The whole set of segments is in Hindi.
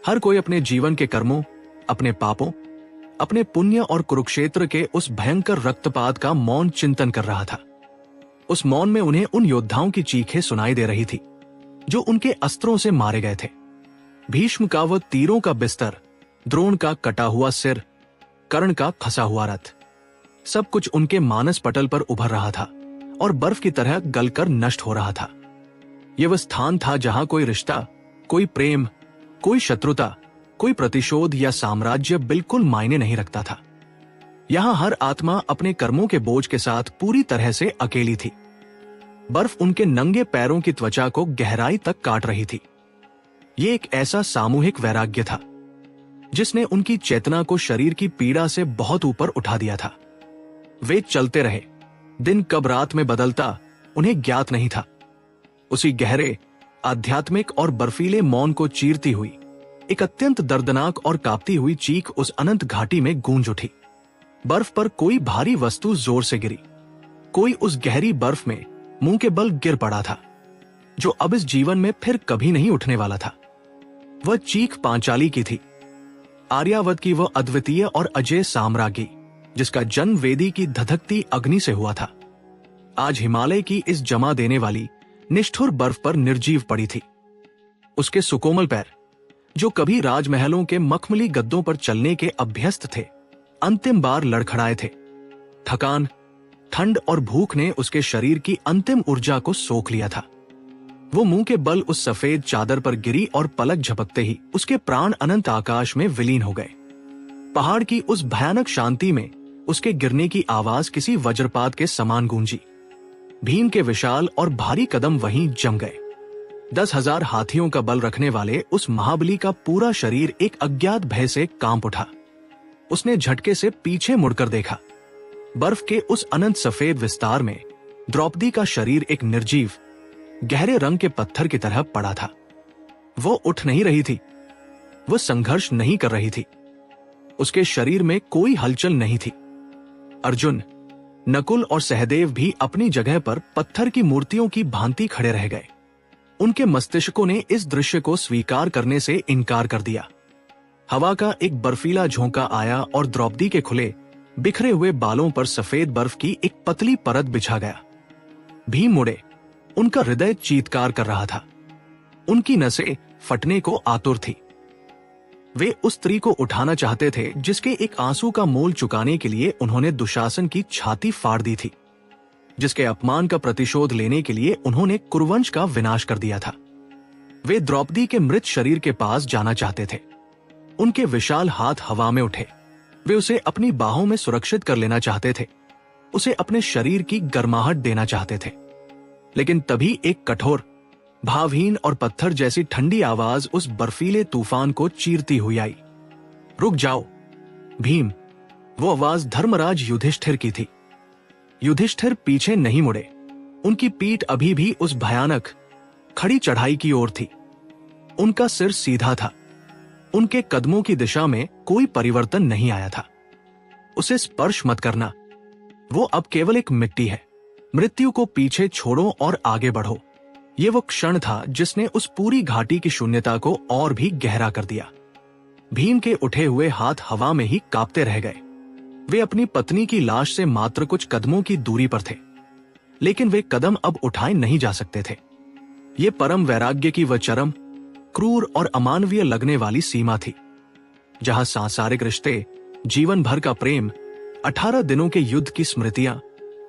हर कोई अपने जीवन के कर्मों, अपने पापों, अपने पुण्य और कुरुक्षेत्र के उस भयंकर रक्तपात का मौन चिंतन कर रहा था। उस मौन में उन्हें उन योद्धाओं की चीखें सुनाई दे रही थी जो उनके अस्त्रों से मारे गए थे। भीष्म का वो तीरों का बिस्तर, द्रोण का कटा हुआ सिर, कर्ण का खसा हुआ रथ, सब कुछ उनके मानस पटल पर उभर रहा था और बर्फ की तरह गलकर नष्ट हो रहा था। यह वह स्थान था जहां कोई रिश्ता, कोई प्रेम, कोई शत्रुता, कोई प्रतिशोध या साम्राज्य बिल्कुल मायने नहीं रखता था। यहां हर आत्मा अपने कर्मों के बोझ के साथ पूरी तरह से अकेली थी। बर्फ उनके नंगे पैरों की त्वचा को गहराई तक काट रही थी। यह एक ऐसा सामूहिक वैराग्य था जिसने उनकी चेतना को शरीर की पीड़ा से बहुत ऊपर उठा दिया था। वे चलते रहे। दिन कब रात में बदलता उन्हें ज्ञात नहीं था। उसी गहरे, आध्यात्मिक और बर्फीले मौन को चीरती हुई एक अत्यंत दर्दनाक और कांपती हुई चीख उस अनंत घाटी में गूंज उठी। बर्फ पर कोई भारी वस्तु जोर से गिरी। कोई उस गहरी बर्फ में मुंह के बल गिर पड़ा था, जो अब इस जीवन में फिर कभी नहीं उठने वाला था। वह चीख पांचाली की थी, आर्यावत की वह अद्वितीय और अजय साम्राज्ञी जिसका जन्म वेदी की धधकती अग्नि से हुआ था, आज हिमालय की इस जमा देने वाली निष्ठुर बर्फ पर निर्जीव पड़ी थी। उसके सुकोमल पैर, जो कभी राजमहलों के मखमली गद्दों पर चलने के अभ्यस्त थे, अंतिम बार लड़खड़ाए थे। थकान, ठंड और भूख ने उसके शरीर की अंतिम ऊर्जा को सोख लिया था। वो मुंह के बल उस सफेद चादर पर गिरी और पलक झपकते ही उसके प्राण अनंत आकाश में विलीन हो गए। पहाड़ की उस भयानक शांति में उसके गिरने की आवाज किसी वज्रपात के समान गूंजी। भीम के विशाल और भारी कदम वहीं जम गए। 10,000 हाथियों का बल रखने वाले उस महाबली का पूरा शरीर एक अज्ञात भय से कांप उठा। उसने झटके से पीछे मुड़कर देखा। बर्फ के उस अनंत सफेद विस्तार में द्रौपदी का शरीर एक निर्जीव, गहरे रंग के पत्थर की तरह पड़ा था। वो उठ नहीं रही थी, वो संघर्ष नहीं कर रही थी, उसके शरीर में कोई हलचल नहीं थी। अर्जुन, नकुल और सहदेव भी अपनी जगह पर पत्थर की मूर्तियों की भांति खड़े रह गए। उनके मस्तिष्कों ने इस दृश्य को स्वीकार करने से इनकार कर दिया। हवा का एक बर्फीला झोंका आया और द्रौपदी के खुले, बिखरे हुए बालों पर सफेद बर्फ की एक पतली परत बिछा गया। भीम मुड़े। उनका हृदय चीत्कार कर रहा था। उनकी नसें फटने को आतुर थी। वे उस स्त्री को उठाना चाहते थे जिसके एक आंसू का मोल चुकाने के लिए उन्होंने दुशासन की छाती फाड़ दी थी, जिसके अपमान का प्रतिशोध लेने के लिए उन्होंने कुरुवंश का विनाश कर दिया था। वे द्रौपदी के मृत शरीर के पास जाना चाहते थे। उनके विशाल हाथ हवा में उठे। वे उसे अपनी बाहों में सुरक्षित कर लेना चाहते थे, उसे अपने शरीर की गर्माहट देना चाहते थे। लेकिन तभी एक कठोर, भावहीन और पत्थर जैसी ठंडी आवाज उस बर्फीले तूफान को चीरती हुई आई। रुक जाओ भीम। वो आवाज धर्मराज युधिष्ठिर की थी। युधिष्ठिर पीछे नहीं मुड़े। उनकी पीठ अभी भी उस भयानक खड़ी चढ़ाई की ओर थी। उनका सिर सीधा था। उनके कदमों की दिशा में कोई परिवर्तन नहीं आया था। उसे स्पर्श मत करना, वो अब केवल एक मिट्टी है। मृत्यु को पीछे छोड़ो और आगे बढ़ो। ये वो क्षण था जिसने उस पूरी घाटी की शून्यता को और भी गहरा कर दिया। भीम के उठे हुए हाथ हवा में ही कांपते रह गए। वे अपनी पत्नी की लाश से मात्र कुछ कदमों की दूरी पर थे, लेकिन वे कदम अब उठाए नहीं जा सकते थे। ये परम वैराग्य की वह चरम, क्रूर और अमानवीय लगने वाली सीमा थी, जहां सांसारिक रिश्ते, जीवन भर का प्रेम, 18 दिनों के युद्ध की स्मृतियां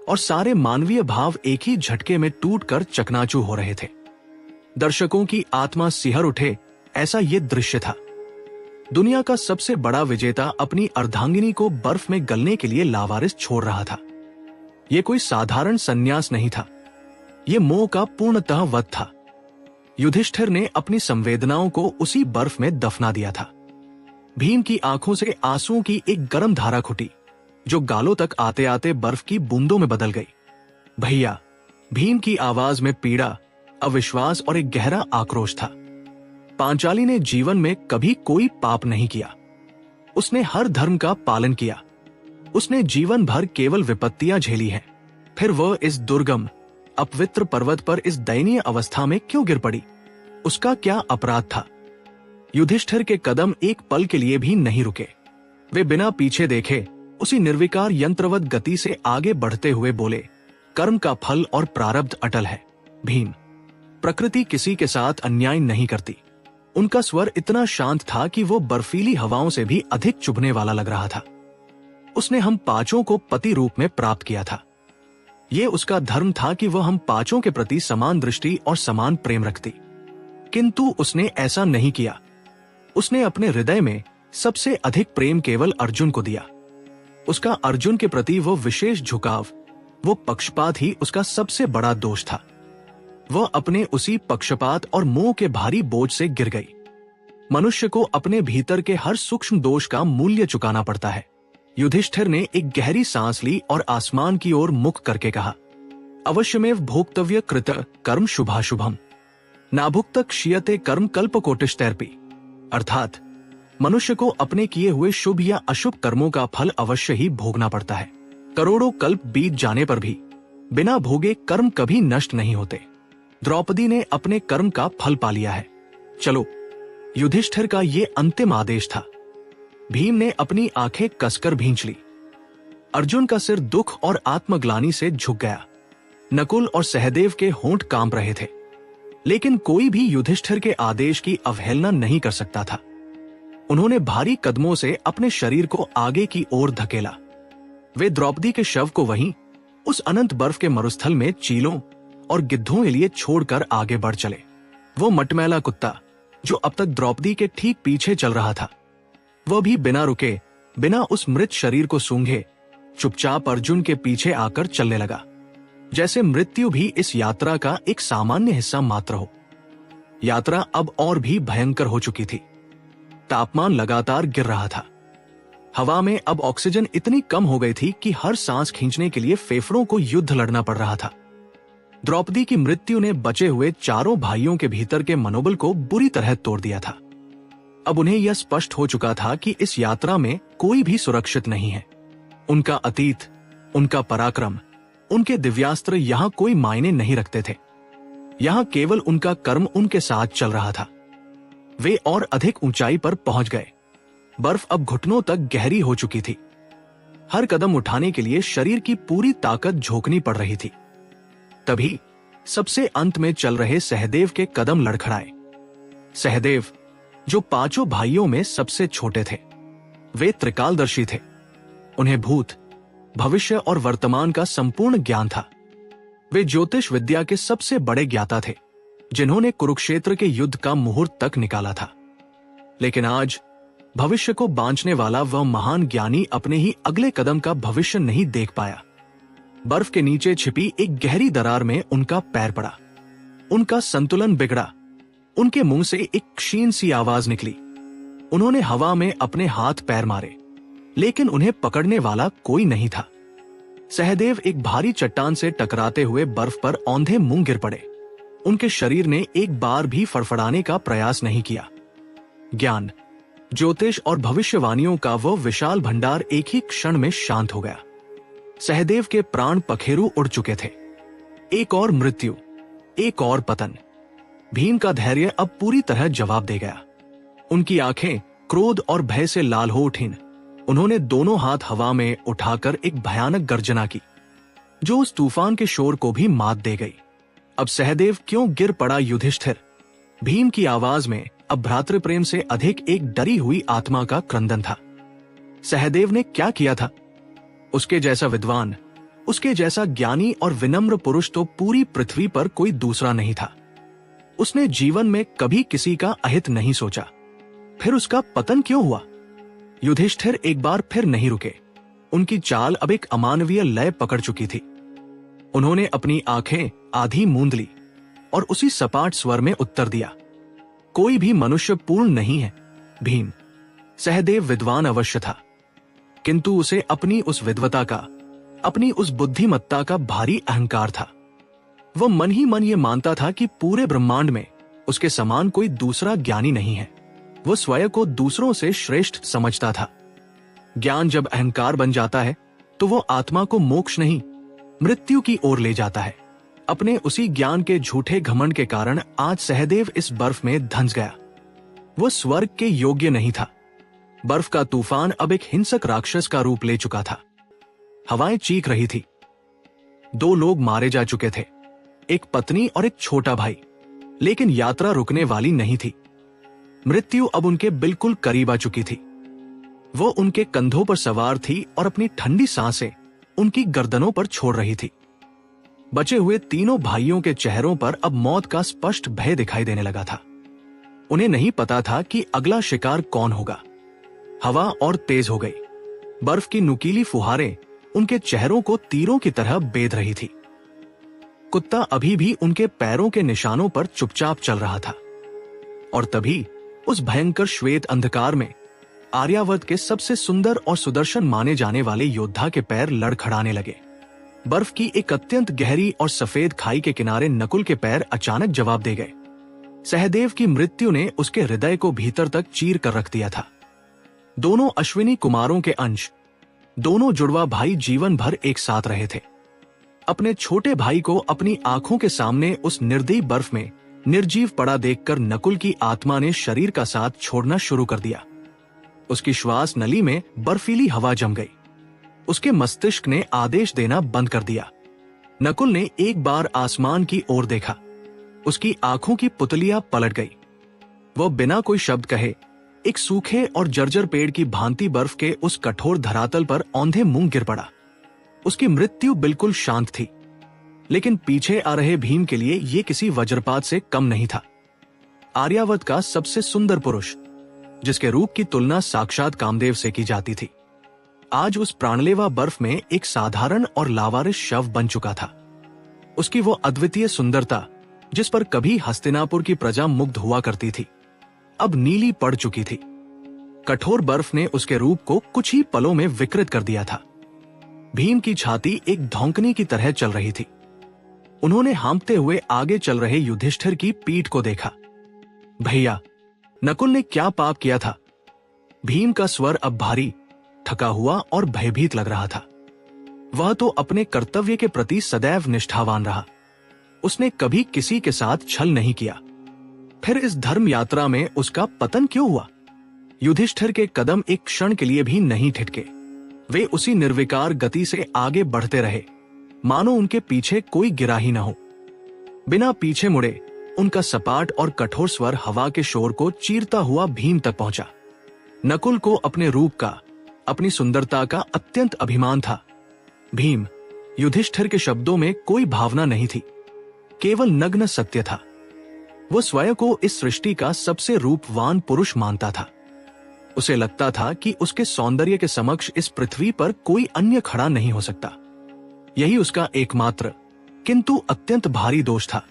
और सारे मानवीय भाव एक ही झटके में टूटकर चकनाचूर हो रहे थे। दर्शकों की आत्मा सिहर उठे, ऐसा ये दृश्य था। दुनिया का सबसे बड़ा विजेता अपनी अर्धांगिनी को बर्फ में गलने के लिए लावारिस छोड़ रहा था। यह कोई साधारण संन्यास नहीं था, यह मोह का पूर्णतः वध था। युधिष्ठिर ने अपनी संवेदनाओं को उसी बर्फ में दफना दिया था। भीम की आंखों से आंसुओं की एक गर्म धारा खुटी, जो गालों तक आते आते बर्फ की बूंदों में बदल गई। भैया। भीम की आवाज में पीड़ा, अविश्वास और एक गहरा आक्रोश था। पांचाली ने जीवन में कभी कोई पाप नहीं किया। उसने हर धर्म का पालन किया। उसने जीवन भर केवल विपत्तियां झेली हैं। फिर वह इस दुर्गम, अपवित्र पर्वत पर इस दयनीय अवस्था में क्यों गिर पड़ी? उसका क्या अपराध था? युधिष्ठिर के कदम एक पल के लिए भी नहीं रुके। वे बिना पीछे देखे उसी निर्विकार यंत्रवत गति से आगे बढ़ते हुए बोले, कर्म का फल और प्रारब्ध अटल है भीम। प्रकृति किसी के साथ अन्याय नहीं करती। उनका स्वर इतना शांत था कि वो बर्फीली हवाओं से भी अधिक चुभने वाला लग रहा था। उसने हम पांचों को पति रूप में प्राप्त किया था। ये उसका धर्म था कि वह हम पांचों के प्रति समान दृष्टि और समान प्रेम रखती, किंतु उसने ऐसा नहीं किया। उसने अपने हृदय में सबसे अधिक प्रेम केवल अर्जुन को दिया। उसका अर्जुन के प्रति वो विशेष झुकाव, वो पक्षपात ही उसका सबसे बड़ा दोष था। वह अपने उसी पक्षपात और मोह के भारी बोझ से गिर गई। मनुष्य को अपने भीतर के हर सूक्ष्म दोष का मूल्य चुकाना पड़ता है। युधिष्ठिर ने एक गहरी सांस ली और आसमान की ओर मुख करके कहा, अवश्यमेव भोक्तव्य कृत कर्म शुभाशुभम नाभुक्त क्षीयते कर्म कल्पकोटिष्टैर्पि। अर्थात मनुष्य को अपने किए हुए शुभ या अशुभ कर्मों का फल अवश्य ही भोगना पड़ता है। करोड़ों कल्प बीत जाने पर भी बिना भोगे कर्म कभी नष्ट नहीं होते। द्रौपदी ने अपने कर्म का फल पा लिया है। चलो, युधिष्ठिर का ये अंतिम आदेश था। भीम ने अपनी आंखें कसकर भींच ली। अर्जुन का सिर दुख और आत्मग्लानि से झुक गया। नकुल और सहदेव के होंठ कांप रहे थे, लेकिन कोई भी युधिष्ठिर के आदेश की अवहेलना नहीं कर सकता था। उन्होंने भारी कदमों से अपने शरीर को आगे की ओर धकेला। वे द्रौपदी के शव को वहीं उस अनंत बर्फ के मरुस्थल में चीलों और गिद्धों के लिए छोड़कर आगे बढ़ चले। वो मटमैला कुत्ता जो अब तक द्रौपदी के ठीक पीछे चल रहा था, वह भी बिना रुके, बिना उस मृत शरीर को सूंघे चुपचाप अर्जुन के पीछे आकर चलने लगा, जैसे मृत्यु भी इस यात्रा का एक सामान्य हिस्सा मात्र हो। यात्रा अब और भी भयंकर हो चुकी थी। तापमान लगातार गिर रहा था। हवा में अब ऑक्सीजन इतनी कम हो गई थी कि हर सांस खींचने के लिए फेफड़ों को युद्ध लड़ना पड़ रहा था। द्रौपदी की मृत्यु ने बचे हुए चारों भाइयों के भीतर के मनोबल को बुरी तरह तोड़ दिया था। अब उन्हें यह स्पष्ट हो चुका था कि इस यात्रा में कोई भी सुरक्षित नहीं है। उनका अतीत, उनका पराक्रम, उनके दिव्यास्त्र यहाँ कोई मायने नहीं रखते थे। यहाँ केवल उनका कर्म उनके साथ चल रहा था। वे और अधिक ऊंचाई पर पहुंच गए। बर्फ अब घुटनों तक गहरी हो चुकी थी। हर कदम उठाने के लिए शरीर की पूरी ताकत झोंकनी पड़ रही थी। तभी सबसे अंत में चल रहे सहदेव के कदम लड़खड़ाए। सहदेव, जो पांचों भाइयों में सबसे छोटे थे, वे त्रिकालदर्शी थे। उन्हें भूत, भविष्य और वर्तमान का संपूर्ण ज्ञान था। वे ज्योतिष विद्या के सबसे बड़े ज्ञाता थे, जिन्होंने कुरुक्षेत्र के युद्ध का मुहूर्त तक निकाला था। लेकिन आज भविष्य को बांचने वाला वह महान ज्ञानी अपने ही अगले कदम का भविष्य नहीं देख पाया। बर्फ के नीचे छिपी एक गहरी दरार में उनका पैर पड़ा। उनका संतुलन बिगड़ा। उनके मुंह से एक क्षीण सी आवाज निकली। उन्होंने हवा में अपने हाथ पैर मारे, लेकिन उन्हें पकड़ने वाला कोई नहीं था। सहदेव एक भारी चट्टान से टकराते हुए बर्फ पर औंधे मुंह गिर पड़े। उनके शरीर ने एक बार भी फड़फड़ाने का प्रयास नहीं किया। ज्ञान, ज्योतिष और भविष्यवाणियों का वह विशाल भंडार एक ही क्षण में शांत हो गया। सहदेव के प्राण पखेरु उड़ चुके थे। एक और मृत्यु, एक और पतन। भीम का धैर्य अब पूरी तरह जवाब दे गया। उनकी आंखें क्रोध और भय से लाल हो उठीं। उन्होंने दोनों हाथ हवा में उठाकर एक भयानक गर्जना की, जो उस तूफान के शोर को भी मात दे गई। अब सहदेव क्यों गिर पड़ा युधिष्ठिर? भीम की आवाज में अब भ्रातृप्रेम से अधिक एक डरी हुई आत्मा का क्रंदन था। सहदेव ने क्या किया था? उसके जैसा विद्वान, उसके जैसा ज्ञानी और विनम्र पुरुष तो पूरी पृथ्वी पर कोई दूसरा नहीं था। उसने जीवन में कभी किसी का अहित नहीं सोचा। फिर उसका पतन क्यों हुआ? युधिष्ठिर एक बार फिर नहीं रुके। उनकी चाल अब एक अमानवीय लय पकड़ चुकी थी। उन्होंने अपनी आंखें आधी मूंद ली और उसी सपाट स्वर में उत्तर दिया, कोई भी मनुष्य पूर्ण नहीं है भीम। सहदेव विद्वान अवश्य था, किंतु उसे अपनी उस विद्वता का, अपनी उस बुद्धिमत्ता का भारी अहंकार था। वह मन ही मन ये मानता था कि पूरे ब्रह्मांड में उसके समान कोई दूसरा ज्ञानी नहीं है। वह स्वयं को दूसरों से श्रेष्ठ समझता था। ज्ञान जब अहंकार बन जाता है तो वो आत्मा को मोक्ष नहीं, मृत्यु की ओर ले जाता है। अपने उसी ज्ञान के झूठे घमंड के कारण आज सहदेव इस बर्फ में धंस गया। वो स्वर्ग के योग्य नहीं था। बर्फ का तूफान अब एक हिंसक राक्षस का रूप ले चुका था। हवाएं चीख रही थी। 2 लोग मारे जा चुके थे, एक पत्नी और एक छोटा भाई। लेकिन यात्रा रुकने वाली नहीं थी। मृत्यु अब उनके बिल्कुल करीब आ चुकी थी। वो उनके कंधों पर सवार थी और अपनी ठंडी सांसें उनकी गर्दनों पर छोड़ रही थी। बचे हुए तीनों भाइयों के चेहरों पर अब मौत का स्पष्ट भय दिखाई देने लगा था। उन्हें नहीं पता था कि अगला शिकार कौन होगा। हवा और तेज हो गई। बर्फ की नुकीली फुहारें उनके चेहरों को तीरों की तरह बेध रही थी। कुत्ता अभी भी उनके पैरों के निशानों पर चुपचाप चल रहा था। और तभी उस भयंकर श्वेत अंधकार में आर्यावर्त के सबसे सुंदर और सुदर्शन माने जाने वाले योद्धा के पैर लड़खड़ाने लगे। बर्फ की एक अत्यंत गहरी और सफेद खाई के किनारे नकुल के पैर अचानक जवाब दे गए। सहदेव की मृत्यु ने उसके हृदय को भीतर तक चीर कर रख दिया था। दोनों अश्विनी कुमारों के अंश, दोनों जुड़वा भाई जीवन भर एक साथ रहे थे। अपने छोटे भाई को अपनी आंखों के सामने उस निर्दयी बर्फ में निर्जीव पड़ा देखकर नकुल की आत्मा ने शरीर का साथ छोड़ना शुरू कर दिया। उसकी श्वास नली में बर्फीली हवा जम गई। उसके मस्तिष्क ने आदेश देना बंद कर दिया। नकुल ने एक बार आसमान की ओर देखा। उसकी आंखों की पुतलियां पलट गई। वह बिना कोई शब्द कहे एक सूखे और जर्जर पेड़ की भांति बर्फ के उस कठोर धरातल पर औंधे मुंह गिर पड़ा। उसकी मृत्यु बिल्कुल शांत थी, लेकिन पीछे आ रहे भीम के लिए यह किसी वज्रपात से कम नहीं था। आर्यावर्त का सबसे सुंदर पुरुष, जिसके रूप की तुलना साक्षात कामदेव से की जाती थी, आज उस प्राणलेवा बर्फ में एक साधारण और लावारिस शव बन चुका था। उसकी वो अद्वितीय सुंदरता, जिस पर कभी हस्तिनापुर की प्रजा मुग्ध हुआ करती थी, अब नीली पड़ चुकी थी। कठोर बर्फ ने उसके रूप को कुछ ही पलों में विकृत कर दिया था। भीम की छाती एक धौंकनी की तरह चल रही थी। उन्होंने हाँफते हुए आगे चल रहे युधिष्ठिर की पीठ को देखा। भैया, नकुल ने क्या पाप किया था? भीम का स्वर अब भारी, थका हुआ और भयभीत लग रहा था। वह तो अपने कर्तव्य के प्रति सदैव निष्ठावान रहा। उसने कभी किसी के साथ छल नहीं किया। फिर इस धर्म यात्रा में उसका पतन क्यों हुआ? युधिष्ठिर के कदम एक क्षण के लिए भी नहीं ठिठके। वे उसी निर्विकार गति से आगे बढ़ते रहे, मानो उनके पीछे कोई गिरा ही न हो। बिना पीछे मुड़े उनका सपाट और कठोर स्वर हवा के शोर को चीरता हुआ भीम तक पहुंचा। नकुल को अपने रूप का, अपनी सुंदरता का अत्यंत अभिमान था। भीम, युधिष्ठिर के शब्दों में कोई भावना नहीं थी, केवल नग्न सत्य था। वो स्वयं को इस सृष्टि का सबसे रूपवान पुरुष मानता था। उसे लगता था कि उसके सौंदर्य के समक्ष इस पृथ्वी पर कोई अन्य खड़ा नहीं हो सकता। यही उसका एकमात्र किंतु अत्यंत भारी दोष था।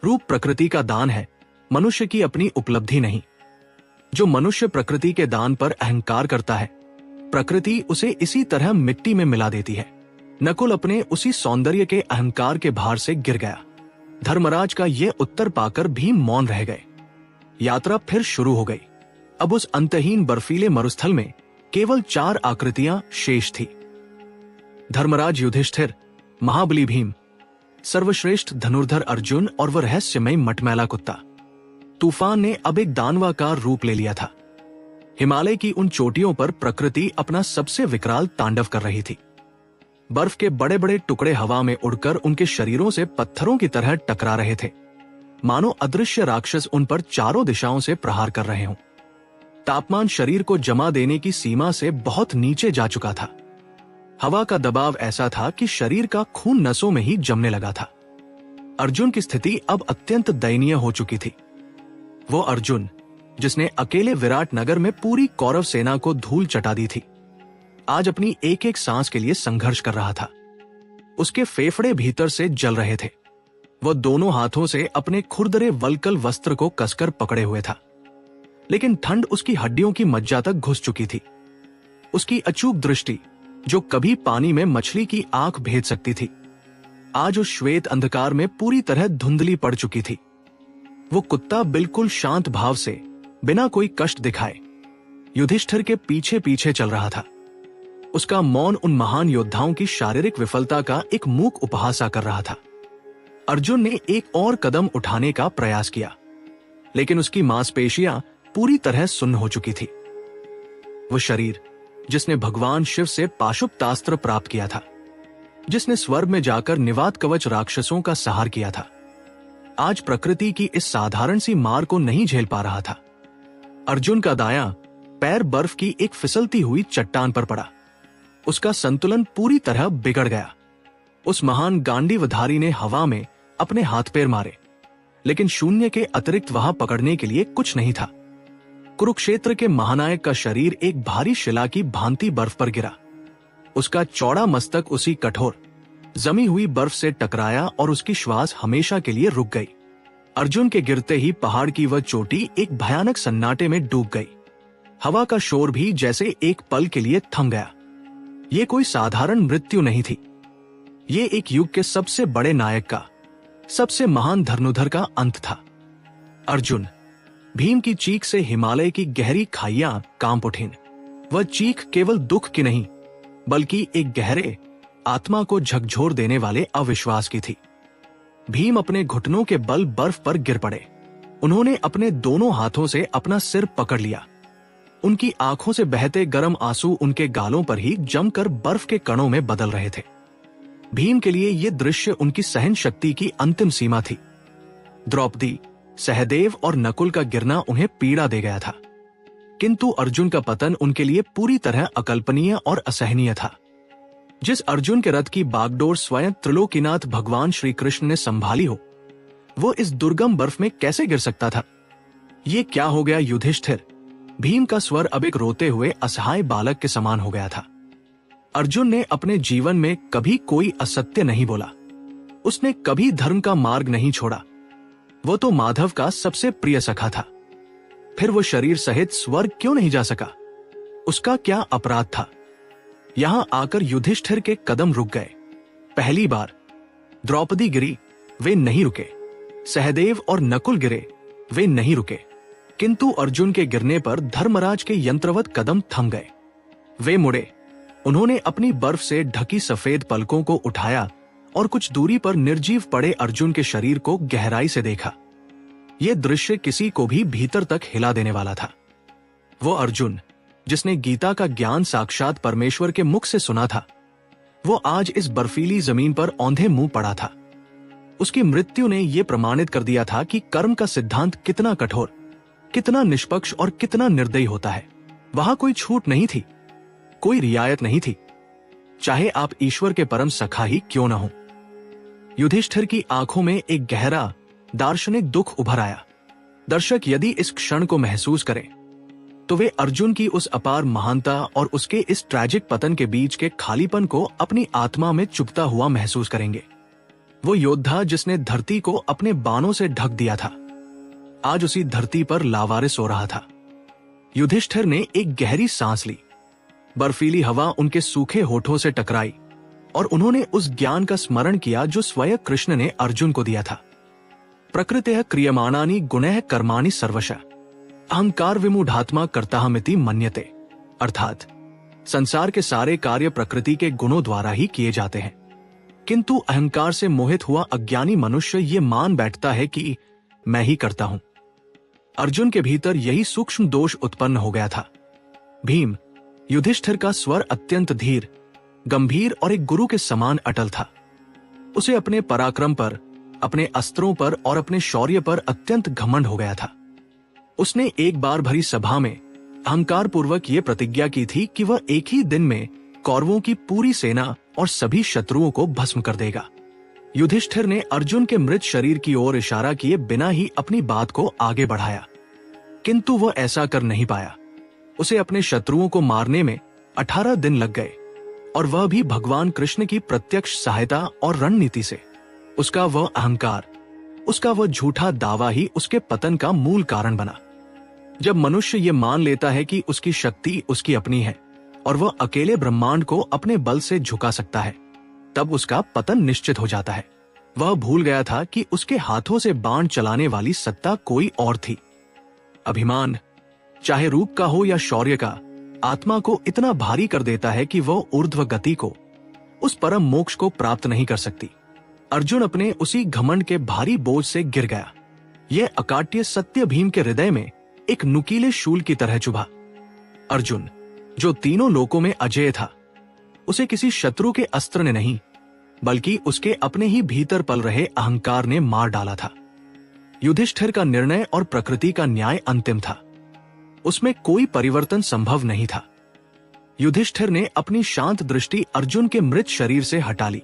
रूप प्रकृति का दान है, मनुष्य की अपनी उपलब्धि नहीं। जो मनुष्य प्रकृति के दान पर अहंकार करता है, प्रकृति उसे इसी तरह मिट्टी में मिला देती है। नकुल अपने उसी सौंदर्य के अहंकार के भार से गिर गया। धर्मराज का यह उत्तर पाकर भीम मौन रह गए। यात्रा फिर शुरू हो गई। अब उस अंतहीन बर्फीले मरुस्थल में केवल 4 आकृतियां शेष थी। धर्मराज युधिष्ठिर, महाबली भीम, सर्वश्रेष्ठ धनुर्धर अर्जुन और वह रहस्यमय मटमैला कुत्ता। तूफान ने अब एक दानवाकार रूप ले लिया था। हिमालय की उन चोटियों पर प्रकृति अपना सबसे विकराल तांडव कर रही थी। बर्फ के बड़े बड़े टुकड़े हवा में उड़कर उनके शरीरों से पत्थरों की तरह टकरा रहे थे, मानो अदृश्य राक्षस उन पर चारों दिशाओं से प्रहार कर रहे हों। तापमान शरीर को जमा देने की सीमा से बहुत नीचे जा चुका था। हवा का दबाव ऐसा था कि शरीर का खून नसों में ही जमने लगा था। अर्जुन की स्थिति अब अत्यंत दयनीय हो चुकी थी। वो अर्जुन, जिसने अकेले विराट नगर में पूरी कौरव सेना को धूल चटा दी थी, आज अपनी एक एक सांस के लिए संघर्ष कर रहा था। उसके फेफड़े भीतर से जल रहे थे। वह दोनों हाथों से अपने खुरदरे वल्कल वस्त्र को कसकर पकड़े हुए था, लेकिन ठंड उसकी हड्डियों की मज्जा तक घुस चुकी थी। उसकी अचूक दृष्टि, जो कभी पानी में मछली की आंख भेद सकती थी, आज उस श्वेत अंधकार में पूरी तरह धुंधली पड़ चुकी थी। वो कुत्ता बिल्कुल शांत भाव से, बिना कोई कष्ट दिखाए, युधिष्ठिर के पीछे पीछे चल रहा था। उसका मौन उन महान योद्धाओं की शारीरिक विफलता का एक मूक उपहासा कर रहा था। अर्जुन ने एक और कदम उठाने का प्रयास किया, लेकिन उसकी मांसपेशियां पूरी तरह सुन्न हो चुकी थी। वो शरीर जिसने भगवान शिव से पाशुपतास्त्र प्राप्त किया था, जिसने स्वर्ग में जाकर निवात कवच राक्षसों का संहार किया था, आज प्रकृति की इस साधारण सी मार को नहीं झेल पा रहा था। अर्जुन का दायां पैर बर्फ की एक फिसलती हुई चट्टान पर पड़ा। उसका संतुलन पूरी तरह बिगड़ गया। उस महान गांडीवधारी ने हवा में अपने हाथ पैर मारे, लेकिन शून्य के अतिरिक्त वहां पकड़ने के लिए कुछ नहीं था। कुरुक्षेत्र के महानायक का शरीर एक भारी शिला की भांति बर्फ पर गिरा। उसका चौड़ा मस्तक उसी कठोर जमी हुई बर्फ से टकराया और उसकी श्वास हमेशा के लिए रुक गई। अर्जुन के गिरते ही पहाड़ की वह चोटी एक भयानक सन्नाटे में डूब गई। हवा का शोर भी जैसे एक पल के लिए थम गया। ये कोई साधारण मृत्यु नहीं थी। ये एक युग के सबसे बड़े नायक का, सबसे महान धनुर्धर का अंत था। अर्जुन। भीम की चीख से हिमालय की गहरी खाइयां कांप उठीं। वह चीख केवल दुख की नहीं, बल्कि एक गहरे आत्मा को झकझोर देने वाले अविश्वास की थी। भीम अपने घुटनों के बल बर्फ पर गिर पड़े। उन्होंने अपने दोनों हाथों से अपना सिर पकड़ लिया। उनकी आंखों से बहते गर्म आंसू उनके गालों पर ही जमकर बर्फ के कणों में बदल रहे थे। भीम के लिए यह दृश्य उनकी सहन शक्ति की अंतिम सीमा थी। द्रौपदी, सहदेव और नकुल का गिरना उन्हें पीड़ा दे गया था, किंतु अर्जुन का पतन उनके लिए पूरी तरह अकल्पनीय और असहनीय था। जिस अर्जुन के रथ की बागडोर स्वयं त्रिलोकीनाथ भगवान श्री कृष्ण ने संभाली हो, वो इस दुर्गम बर्फ में कैसे गिर सकता था? ये क्या हो गया युधिष्ठिर? भीम का स्वर अब एक रोते हुए असहाय बालक के समान हो गया था। अर्जुन ने अपने जीवन में कभी कोई असत्य नहीं बोला। उसने कभी धर्म का मार्ग नहीं छोड़ा। वो तो माधव का सबसे प्रिय सखा था। फिर वो शरीर सहित स्वर्ग क्यों नहीं जा सका? उसका क्या अपराध था? यहां आकर युधिष्ठिर के कदम रुक गए। पहली बार द्रौपदी गिरी, वे नहीं रुके। सहदेव और नकुल गिरे, वे नहीं रुके। किंतु अर्जुन के गिरने पर धर्मराज के यंत्रवत कदम थम गए। वे मुड़े। उन्होंने अपनी बर्फ से ढकी सफेद पलकों को उठाया और कुछ दूरी पर निर्जीव पड़े अर्जुन के शरीर को गहराई से देखा। यह दृश्य किसी को भी भीतर तक हिला देने वाला था। वो अर्जुन जिसने गीता का ज्ञान साक्षात परमेश्वर के मुख से सुना था, वो आज इस बर्फीली जमीन पर औंधे मुंह पड़ा था। उसकी मृत्यु ने यह प्रमाणित कर दिया था कि कर्म का सिद्धांत कितना कठोर, कितना निष्पक्ष और कितना निर्दयी होता है। वहां कोई छूट नहीं थी, कोई रियायत नहीं थी, चाहे आप ईश्वर के परम सखा ही क्यों न हो। युधिष्ठिर की आंखों में एक गहरा दार्शनिक दुख उभर आया। दर्शक यदि इस क्षण को महसूस करें तो वे अर्जुन की उस अपार महानता और उसके इस ट्रैजिक पतन के बीच के खालीपन को अपनी आत्मा में चुभता हुआ महसूस करेंगे। वो योद्धा जिसने धरती को अपने बाणों से ढक दिया था, आज उसी धरती पर लावारिस हो रहा था। युधिष्ठिर ने एक गहरी सांस ली। बर्फीली हवा उनके सूखे होठों से टकराई और उन्होंने उस ज्ञान का स्मरण किया जो स्वयं कृष्ण ने अर्जुन को दिया था। प्रकृतयः क्रियमाणानि गुणैः कर्माणि सर्वशः अहंकार विमूढ़ात्मा कर्ताहमिति मन्यते। अर्थात संसार के सारे कार्य प्रकृति के गुणों द्वारा ही किए जाते हैं, किंतु अहंकार से मोहित हुआ अज्ञानी मनुष्य ये मान बैठता है कि मैं ही करता हूं। अर्जुन के भीतर यही सूक्ष्म दोष उत्पन्न हो गया था। भीम, युधिष्ठिर का स्वर अत्यंत धीर, गंभीर और एक गुरु के समान अटल था। उसे अपने पराक्रम पर, अपने अस्त्रों पर और अपने शौर्य पर अत्यंत घमंड हो गया था। उसने एक बार भरी सभा में अहंकार पूर्वक ये प्रतिज्ञा की थी कि वह एक ही दिन में कौरवों की पूरी सेना और सभी शत्रुओं को भस्म कर देगा। युधिष्ठिर ने अर्जुन के मृत शरीर की ओर इशारा किए बिना ही अपनी बात को आगे बढ़ाया, किंतु वह ऐसा कर नहीं पाया। उसे अपने शत्रुओं को मारने में 18 दिन लग गए, और वह भी भगवान कृष्ण की प्रत्यक्ष सहायता और रणनीति से। उसका वह अहंकार, उसका वह झूठा दावा ही उसके पतन का मूल कारण बना। जब मनुष्य ये मान लेता है कि उसकी शक्ति उसकी अपनी है और वह अकेले ब्रह्मांड को अपने बल से झुका सकता है, तब उसका पतन निश्चित हो जाता है। वह भूल गया था कि उसके हाथों से बाण चलाने वाली सत्ता कोई और थी। अभिमान, चाहे रूप का हो या शौर्य का, आत्मा को इतना भारी कर देता है कि वह ऊर्ध्व गति को, उस परम मोक्ष को प्राप्त नहीं कर सकती। अर्जुन अपने उसी घमंड के भारी बोझ से गिर गया। यह अकाट्य सत्य भीम के हृदय में एक नुकीले शूल की तरह चुभा। अर्जुन, जो तीनों लोकों में अजेय था, उसे किसी शत्रु के अस्त्र ने नहीं, बल्कि उसके अपने ही भीतर पल रहे अहंकार ने मार डाला था। युधिष्ठिर का निर्णय और प्रकृति का न्याय अंतिम था। उसमें कोई परिवर्तन संभव नहीं था। युधिष्ठिर ने अपनी शांत दृष्टि अर्जुन के मृत शरीर से हटा ली।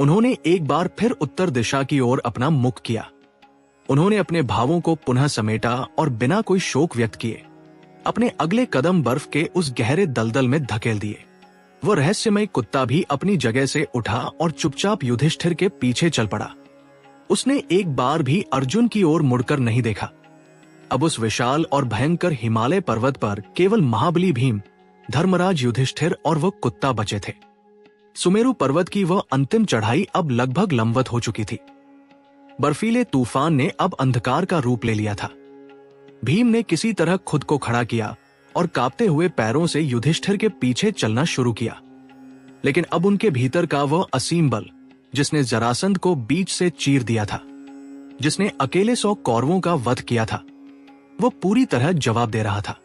उन्होंने एक बार फिर उत्तर दिशा की ओर अपना मुख किया। उन्होंने अपने भावों को पुनः समेटा और बिना कोई शोक व्यक्त किए अपने अगले कदम बर्फ के उस गहरे दलदल में धकेल दिए। वह रहस्यमय कुत्ता भी अपनी जगह से उठा और चुपचाप युधिष्ठिर के पीछे चल पड़ा। उसने एक बार भी अर्जुन की ओर मुड़कर नहीं देखा। अब उस विशाल और भयंकर हिमालय पर्वत पर केवल महाबली भीम, धर्मराज युधिष्ठिर और वह कुत्ता बचे थे। सुमेरु पर्वत की वह अंतिम चढ़ाई अब लगभग लंबवत हो चुकी थी। बर्फीले तूफान ने अब अंधकार का रूप ले लिया था। भीम ने किसी तरह खुद को खड़ा किया और कांपते हुए पैरों से युधिष्ठिर के पीछे चलना शुरू किया। लेकिन अब उनके भीतर का वह असीम बल, जिसने जरासंध को बीच से चीर दिया था, जिसने अकेले 100 कौरवों का वध किया था, वो पूरी तरह जवाब दे रहा था।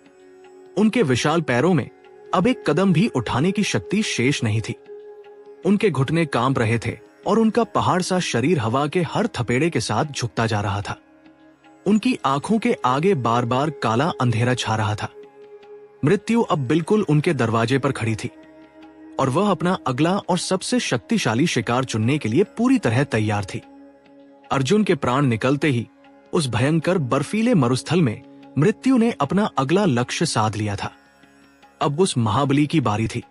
उनके विशाल पैरों में अब एक कदम भी उठाने की शक्ति शेष नहीं थी। उनके घुटने कांप रहे थे और उनका पहाड़ सा शरीर हवा के हर थपेड़े के साथ झुकता जा रहा था। उनकी आंखों के आगे बार बार काला अंधेरा छा रहा था। मृत्यु अब बिल्कुल उनके दरवाजे पर खड़ी थी और वह अपना अगला और सबसे शक्तिशाली शिकार चुनने के लिए पूरी तरह तैयार थी। अर्जुन के प्राण निकलते ही उस भयंकर बर्फीले मरुस्थल में मृत्यु ने अपना अगला लक्ष्य साध लिया था। अब उस महाबली की बारी थी,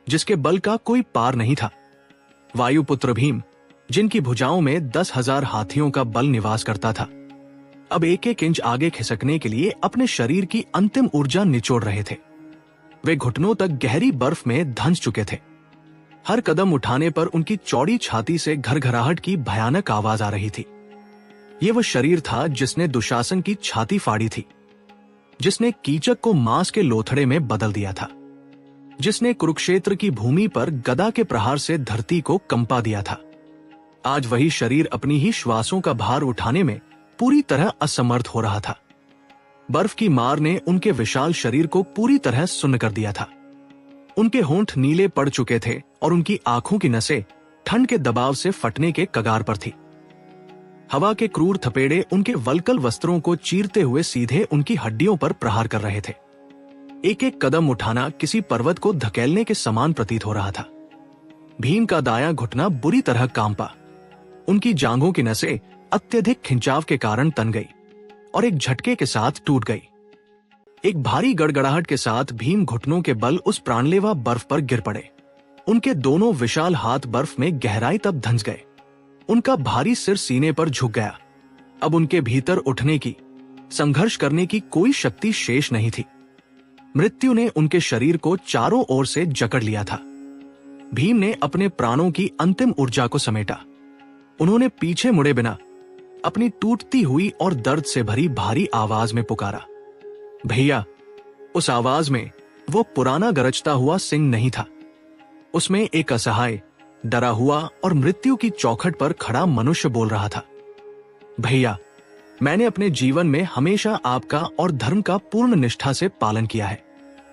जिसके बल का कोई पार नहीं था। वायुपुत्र भीम, जिनकी भुजाओं में 10,000 हाथियों का बल निवास करता था, अब एक एक इंच आगे खिसकने के लिए अपने शरीर की अंतिम ऊर्जा निचोड़ रहे थे। वे घुटनों तक गहरी बर्फ में धंस चुके थे। हर कदम उठाने पर उनकी चौड़ी छाती से घरघराहट की भयानक आवाज आ रही थी। यह वह शरीर था जिसने दुशासन की छाती फाड़ी थी, जिसने कीचक को मांस के लोथड़े में बदल दिया था, जिसने कुरुक्षेत्र की भूमि पर गदा के प्रहार से धरती को कंपा दिया था। आज वही शरीर अपनी ही श्वासों का भार उठाने में पूरी तरह असमर्थ हो रहा था। बर्फ की मार ने उनके विशाल शरीर को पूरी तरह सुन्न कर दिया था। उनके होंठ नीले पड़ चुके थे और उनकी आंखों की नसें ठंड के दबाव से फटने के कगार पर थी। हवा के क्रूर थपेड़े उनके वल्कल वस्त्रों को चीरते हुए सीधे उनकी हड्डियों पर प्रहार कर रहे थे। एक एक कदम उठाना किसी पर्वत को धकेलने के समान प्रतीत हो रहा था। भीम का दायां घुटना बुरी तरह कांपा। उनकी जांघों की नसें अत्यधिक खिंचाव के कारण तन गई और एक झटके के साथ टूट गई। एक भारी गड़गड़ाहट के साथ भीम घुटनों के बल उस प्राणलेवा बर्फ पर गिर पड़े। उनके दोनों विशाल हाथ बर्फ में गहराई तक धंस गए। उनका भारी सिर सीने पर झुक गया। अब उनके भीतर उठने की, संघर्ष करने की कोई शक्ति शेष नहीं थी। मृत्यु ने उनके शरीर को चारों ओर से जकड़ लिया था। भीम ने अपने प्राणों की अंतिम ऊर्जा को समेटा। उन्होंने पीछे मुड़े बिना अपनी टूटती हुई और दर्द से भरी भारी आवाज में पुकारा, भैया। उस आवाज में वो पुराना गरजता हुआ सिंह नहीं था। उसमें एक असहाय, डरा हुआ और मृत्यु की चौखट पर खड़ा मनुष्य बोल रहा था, भैया, मैंने अपने जीवन में हमेशा आपका और धर्म का पूर्ण निष्ठा से पालन किया है।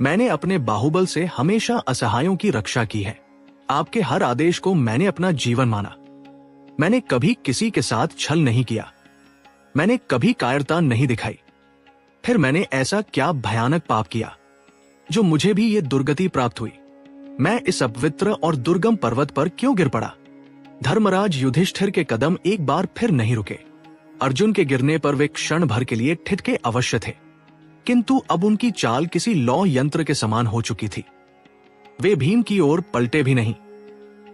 मैंने अपने बाहुबल से हमेशा असहायों की रक्षा की है। आपके हर आदेश को मैंने अपना जीवन माना। मैंने कभी किसी के साथ छल नहीं किया। मैंने कभी कायरता नहीं दिखाई। फिर मैंने ऐसा क्या भयानक पाप किया जो मुझे भी ये दुर्गति प्राप्त हुई? मैं इस अपवित्र और दुर्गम पर्वत पर क्यों गिर पड़ा? धर्मराज युधिष्ठिर के कदम एक बार फिर नहीं रुके। अर्जुन के गिरने पर वे क्षण भर के लिए ठिठके अवश्य थे, किंतु अब उनकी चाल किसी लौ यंत्र के समान हो चुकी थी। वे भीम की ओर पलटे भी नहीं।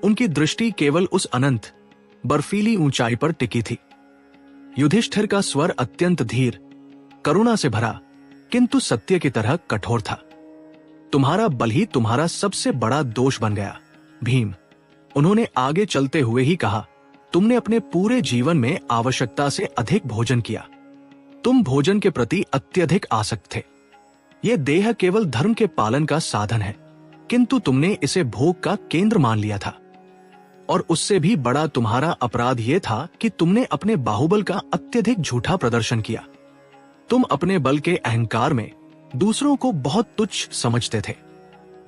उनकी दृष्टि केवल उस अनंत बर्फीली ऊंचाई पर टिकी थी। युधिष्ठिर का स्वर अत्यंत धीर, करुणा से भरा, किंतु सत्य की तरह कठोर था। तुम्हारा बल ही तुम्हारा सबसे बड़ा दोष बन गया, भीम। उन्होंने आगे चलते हुए ही कहा, तुमने अपने पूरे जीवन में आवश्यकता से अधिक भोजन किया। तुम भोजन के प्रति अत्यधिक आसक्त थे। यह देह केवल धर्म के पालन का साधन है, किंतु तुमने इसे भोग का केंद्र मान लिया था। और उससे भी बड़ा तुम्हारा अपराध यह था कि तुमने अपने बाहुबल का अत्यधिक झूठा प्रदर्शन किया। तुम अपने बल के अहंकार में दूसरों को बहुत तुच्छ समझते थे।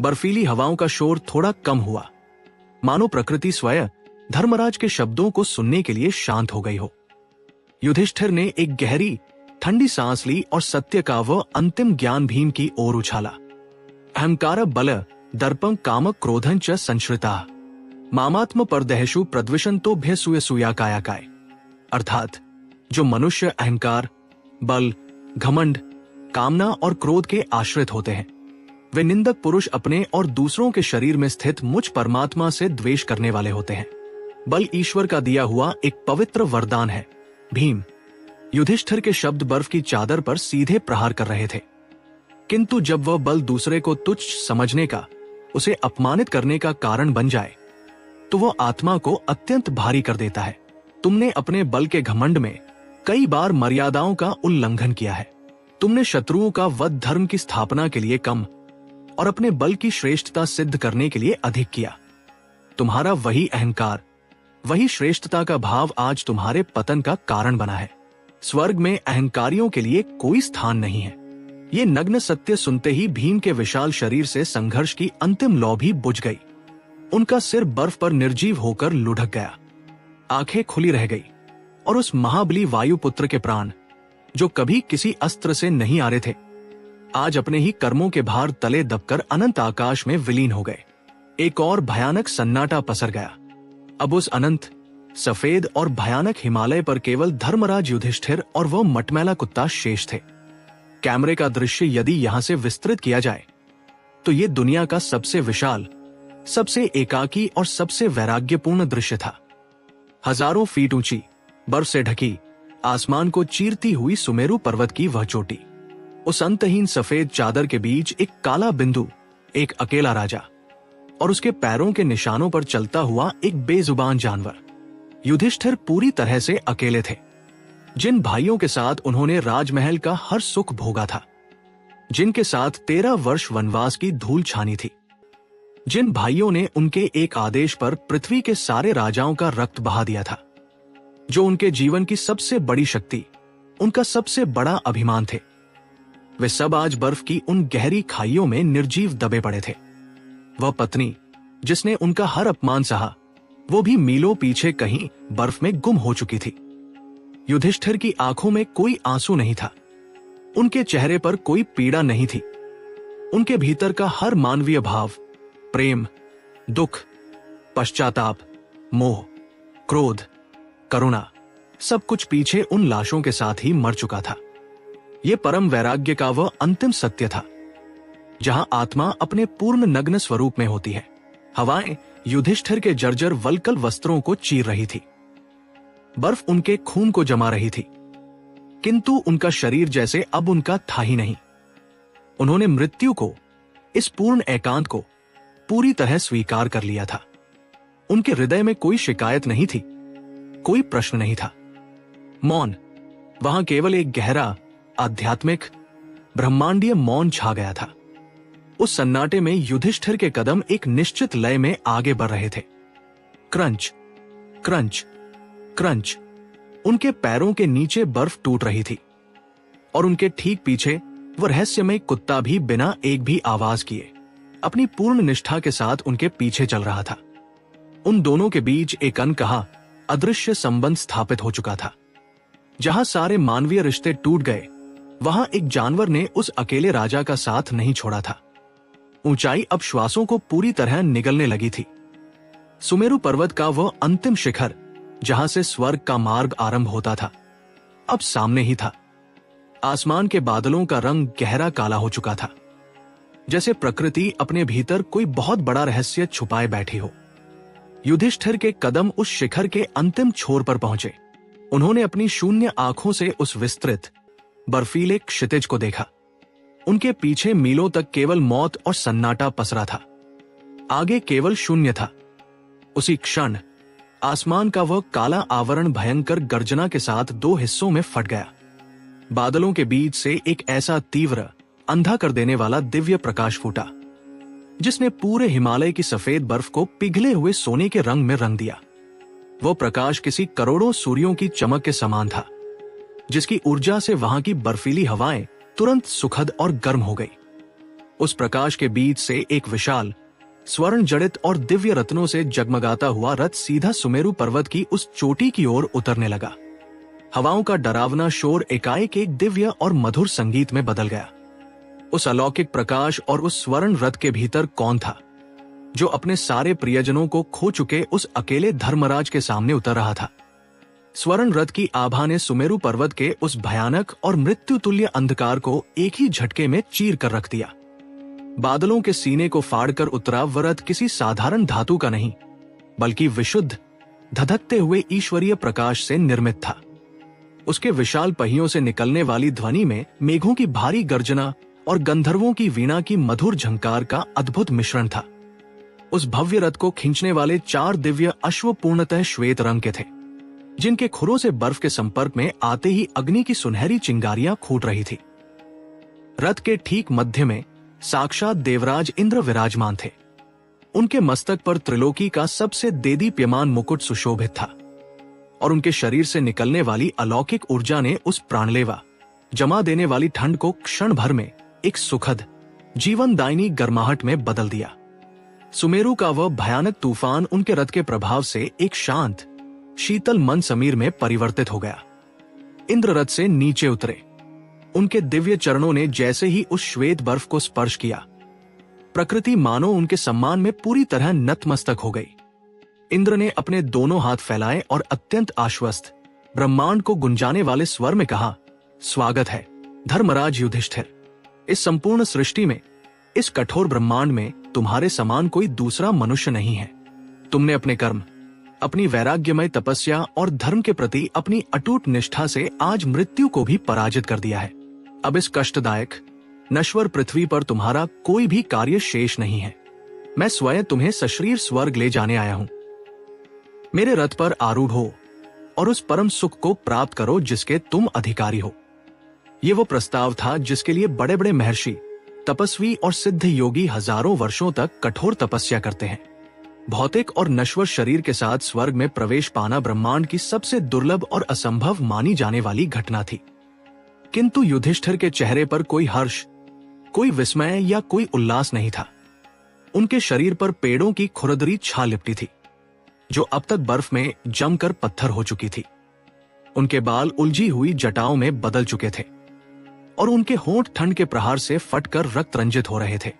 बर्फीली हवाओं का शोर थोड़ा कम हुआ, मानो प्रकृति स्वयं धर्मराज के शब्दों को सुनने के लिए शांत हो गई हो। युधिष्ठिर ने एक गहरी ठंडी सांस ली और सत्य का वह अंतिम ज्ञान भीम की ओर उछाला। अहंकार बल दर्पं काम क्रोधं च संश्रिता मामात्म परदेहेषु प्रद्विषंतो भ्यसूयसूया कायाकाय। अर्थात जो मनुष्य अहंकार, बल, घमंड, कामना और क्रोध के आश्रित होते हैं, वे निंदक पुरुष अपने और दूसरों के शरीर में स्थित मुझ परमात्मा से द्वेष करने वाले होते हैं। बल ईश्वर का दिया हुआ एक पवित्र वरदान है। भीम, युधिष्ठिर के शब्द बर्फ की चादर पर सीधे प्रहार कर रहे थे, किंतु जब वह बल दूसरे को तुच्छ समझने का, उसे अपमानित करने का कारण बन जाए, तो वह आत्मा को अत्यंत भारी कर देता है। तुमने अपने बल के घमंड में कई बार मर्यादाओं का उल्लंघन किया है। तुमने शत्रुओं का वध धर्म की स्थापना के लिए कम और अपने बल की श्रेष्ठता सिद्ध करने के लिए अधिक किया। तुम्हारा वही अहंकार, वही श्रेष्ठता का भाव आज तुम्हारे पतन का कारण बना है। स्वर्ग में अहंकारियों के लिए कोई स्थान नहीं है। ये नग्न सत्य सुनते ही भीम के विशाल शरीर से संघर्ष की अंतिम लौ भी बुझ गई। उनका सिर बर्फ पर निर्जीव होकर लुढ़क गया, आंखें खुली रह गई और उस महाबली वायुपुत्र के प्राण, जो कभी किसी अस्त्र से नहीं आ रहे थे, आज अपने ही कर्मों के भार तले दबकर अनंत आकाश में विलीन हो गए। एक और भयानक सन्नाटा पसर गया। अब उस अनंत, सफेद और भयानक हिमालय पर केवल धर्मराज युधिष्ठिर और वह मटमैला कुत्ता शेष थे। कैमरे का दृश्य यदि यहां से विस्तृत किया जाए तो ये दुनिया का सबसे विशाल, सबसे एकाकी और सबसे वैराग्यपूर्ण दृश्य था। हजारों फीट ऊंची, बर्फ से ढकी, आसमान को चीरती हुई सुमेरु पर्वत की वह चोटी, उस अंतहीन सफेद चादर के बीच एक काला बिंदु, एक अकेला राजा और उसके पैरों के निशानों पर चलता हुआ एक बेजुबान जानवर। युधिष्ठिर पूरी तरह से अकेले थे। जिन भाइयों के साथ उन्होंने राजमहल का हर सुख भोगा था, जिनके साथ 13 वर्ष वनवास की धूल छानी थी, जिन भाइयों ने उनके एक आदेश पर पृथ्वी के सारे राजाओं का रक्त बहा दिया था, जो उनके जीवन की सबसे बड़ी शक्ति, उनका सबसे बड़ा अभिमान थे, वे सब आज बर्फ की उन गहरी खाइयों में निर्जीव दबे पड़े थे। वह पत्नी जिसने उनका हर अपमान सहा, वो भी मीलों पीछे कहीं बर्फ में गुम हो चुकी थी। युधिष्ठिर की आंखों में कोई आंसू नहीं था, उनके चेहरे पर कोई पीड़ा नहीं थी। उनके भीतर का हर मानवीय भाव, प्रेम, दुख, पश्चाताप, मोह, क्रोध, करुणा, सब कुछ पीछे उन लाशों के साथ ही मर चुका था। ये परम वैराग्य का वह अंतिम सत्य था, जहां आत्मा अपने पूर्ण नग्न स्वरूप में होती है। हवाएं युधिष्ठिर के जर्जर वल्कल वस्त्रों को चीर रही थी, बर्फ उनके खून को जमा रही थी, किंतु उनका शरीर जैसे अब उनका था ही नहीं। उन्होंने मृत्यु को, इस पूर्ण एकांत को पूरी तरह स्वीकार कर लिया था। उनके हृदय में कोई शिकायत नहीं थी, कोई प्रश्न नहीं था। मौन, वहां केवल एक गहरा, आध्यात्मिक, ब्रह्मांडीय मौन छा गया था। उस सन्नाटे में युधिष्ठिर के कदम एक निश्चित लय में आगे बढ़ रहे थे। Crunch, crunch, crunch. उनके पैरों के नीचे बर्फ टूट रही थी और उनके ठीक पीछे वह रहस्यमय कुत्ता भी बिना एक भी आवाज किए अपनी पूर्ण निष्ठा के साथ उनके पीछे चल रहा था। उन दोनों के बीच एक अनकहा, अदृश्य संबंध स्थापित हो चुका था। जहां सारे मानवीय रिश्ते टूट गए, वहां एक जानवर ने उस अकेले राजा का साथ नहीं छोड़ा था। ऊंचाई अब श्वासों को पूरी तरह निगलने लगी थी। सुमेरु पर्वत का वह अंतिम शिखर, जहां से स्वर्ग का मार्ग आरंभ होता था, अब सामने ही था। आसमान के बादलों का रंग गहरा काला हो चुका था, जैसे प्रकृति अपने भीतर कोई बहुत बड़ा रहस्य छुपाए बैठी हो। युधिष्ठिर के कदम उस शिखर के अंतिम छोर पर पहुंचे। उन्होंने अपनी शून्य आंखों से उस विस्तृत, बर्फीले क्षितिज को देखा। उनके पीछे मीलों तक केवल मौत और सन्नाटा पसरा था, आगे केवल शून्य था। उसी क्षण आसमान का वह काला आवरण भयंकर गर्जना के साथ दो हिस्सों में फट गया। बादलों के बीच से एक ऐसा तीव्र, अंधा कर देने वाला दिव्य प्रकाश फूटा, जिसने पूरे हिमालय की सफेद बर्फ को पिघले हुए सोने के रंग में रंग दिया। वो प्रकाश किसी करोड़ों सूर्यों की चमक के समान था। जिसकी ऊर्जा से वहां की बर्फीली हवाएं तुरंत सुखद और गर्म हो गई। उस प्रकाश के बीच से एक विशाल, स्वर्ण जड़ित और दिव्य रत्नों से जगमगाता हुआ रथ सीधा सुमेरु पर्वत की उस चोटी की ओर उतरने लगा। हवाओं का डरावना शोर एकाएक एक दिव्य और मधुर संगीत में बदल गया। उस अलौकिक प्रकाश और उस स्वर्ण रथ के भीतर कौन था जो अपने सारे प्रियजनों को खो चुके उस अकेले धर्मराज के सामने उतर रहा था? स्वर्ण रथ की आभा ने सुमेरु पर्वत के उस भयानक और मृत्युतुल्य अंधकार को एक ही झटके में चीर कर रख दिया। बादलों के सीने को फाड़कर उतरा वह रथ किसी साधारण धातु का नहीं, बल्कि विशुद्ध, धधकते हुए ईश्वरीय प्रकाश से निर्मित था। उसके विशाल पहियों से निकलने वाली ध्वनि में मेघों की भारी गर्जना और गंधर्वों की वीणा की मधुर झंकार का अद्भुत मिश्रण था। उस भव्य रथ को खींचने वाले 4 दिव्य अश्व पूर्णतः श्वेत रंग के थे, जिनके खुरों से बर्फ के संपर्क में आते ही अग्नि की सुनहरी चिंगारियां फूट रही थी। रथ के ठीक मध्य में साक्षात देवराज इंद्र विराजमान थे। उनके मस्तक पर त्रिलोकी का सबसे देदीप्यमान मुकुट सुशोभित था और उनके शरीर से निकलने वाली अलौकिक ऊर्जा ने उस प्राणलेवा, जमा देने वाली ठंड को क्षण भर में एक सुखद, जीवनदायिनी गर्माहट में बदल दिया। सुमेरु का वह भयानक तूफान उनके रथ के प्रभाव से एक शांत, शीतल मन समीर में परिवर्तित हो गया। इंद्र रथ से नीचे उतरे। उनके दिव्य चरणों ने जैसे ही उस श्वेत बर्फ को स्पर्श किया, प्रकृति मानो उनके सम्मान में पूरी तरह नतमस्तक हो गई। इंद्र ने अपने दोनों हाथ फैलाए और अत्यंत आश्वस्त, ब्रह्मांड को गुंजाने वाले स्वर में कहा, स्वागत है धर्मराज युधिष्ठिर। इस संपूर्ण सृष्टि में, इस कठोर ब्रह्मांड में तुम्हारे समान कोई दूसरा मनुष्य नहीं है। तुमने अपने कर्म, अपनी वैराग्यमय तपस्या और धर्म के प्रति अपनी अटूट निष्ठा से आज मृत्यु को भी पराजित कर दिया है। अब इस कष्टदायक, नश्वर पृथ्वी पर तुम्हारा कोई भी कार्य शेष नहीं है। मैं स्वयं तुम्हें सशरीर स्वर्ग ले जाने आया हूं। मेरे रथ पर आरूढ़ हो और उस परम सुख को प्राप्त करो जिसके तुम अधिकारी हो। ये वो प्रस्ताव था जिसके लिए बड़े बड़े महर्षि, तपस्वी और सिद्ध योगी हजारों वर्षों तक कठोर तपस्या करते हैं। भौतिक और नश्वर शरीर के साथ स्वर्ग में प्रवेश पाना ब्रह्मांड की सबसे दुर्लभ और असंभव मानी जाने वाली घटना थी। किंतु युधिष्ठिर के चेहरे पर कोई हर्ष, कोई विस्मय या कोई उल्लास नहीं था। उनके शरीर पर पेड़ों की खुरदरी छा लिपटी थी, जो अब तक बर्फ में जमकर पत्थर हो चुकी थी। उनके बाल उलझी हुई जटाओं में बदल चुके थे और उनके होंठ ठंड के प्रहार से फटकर रक्त रंजित हो रहे थे।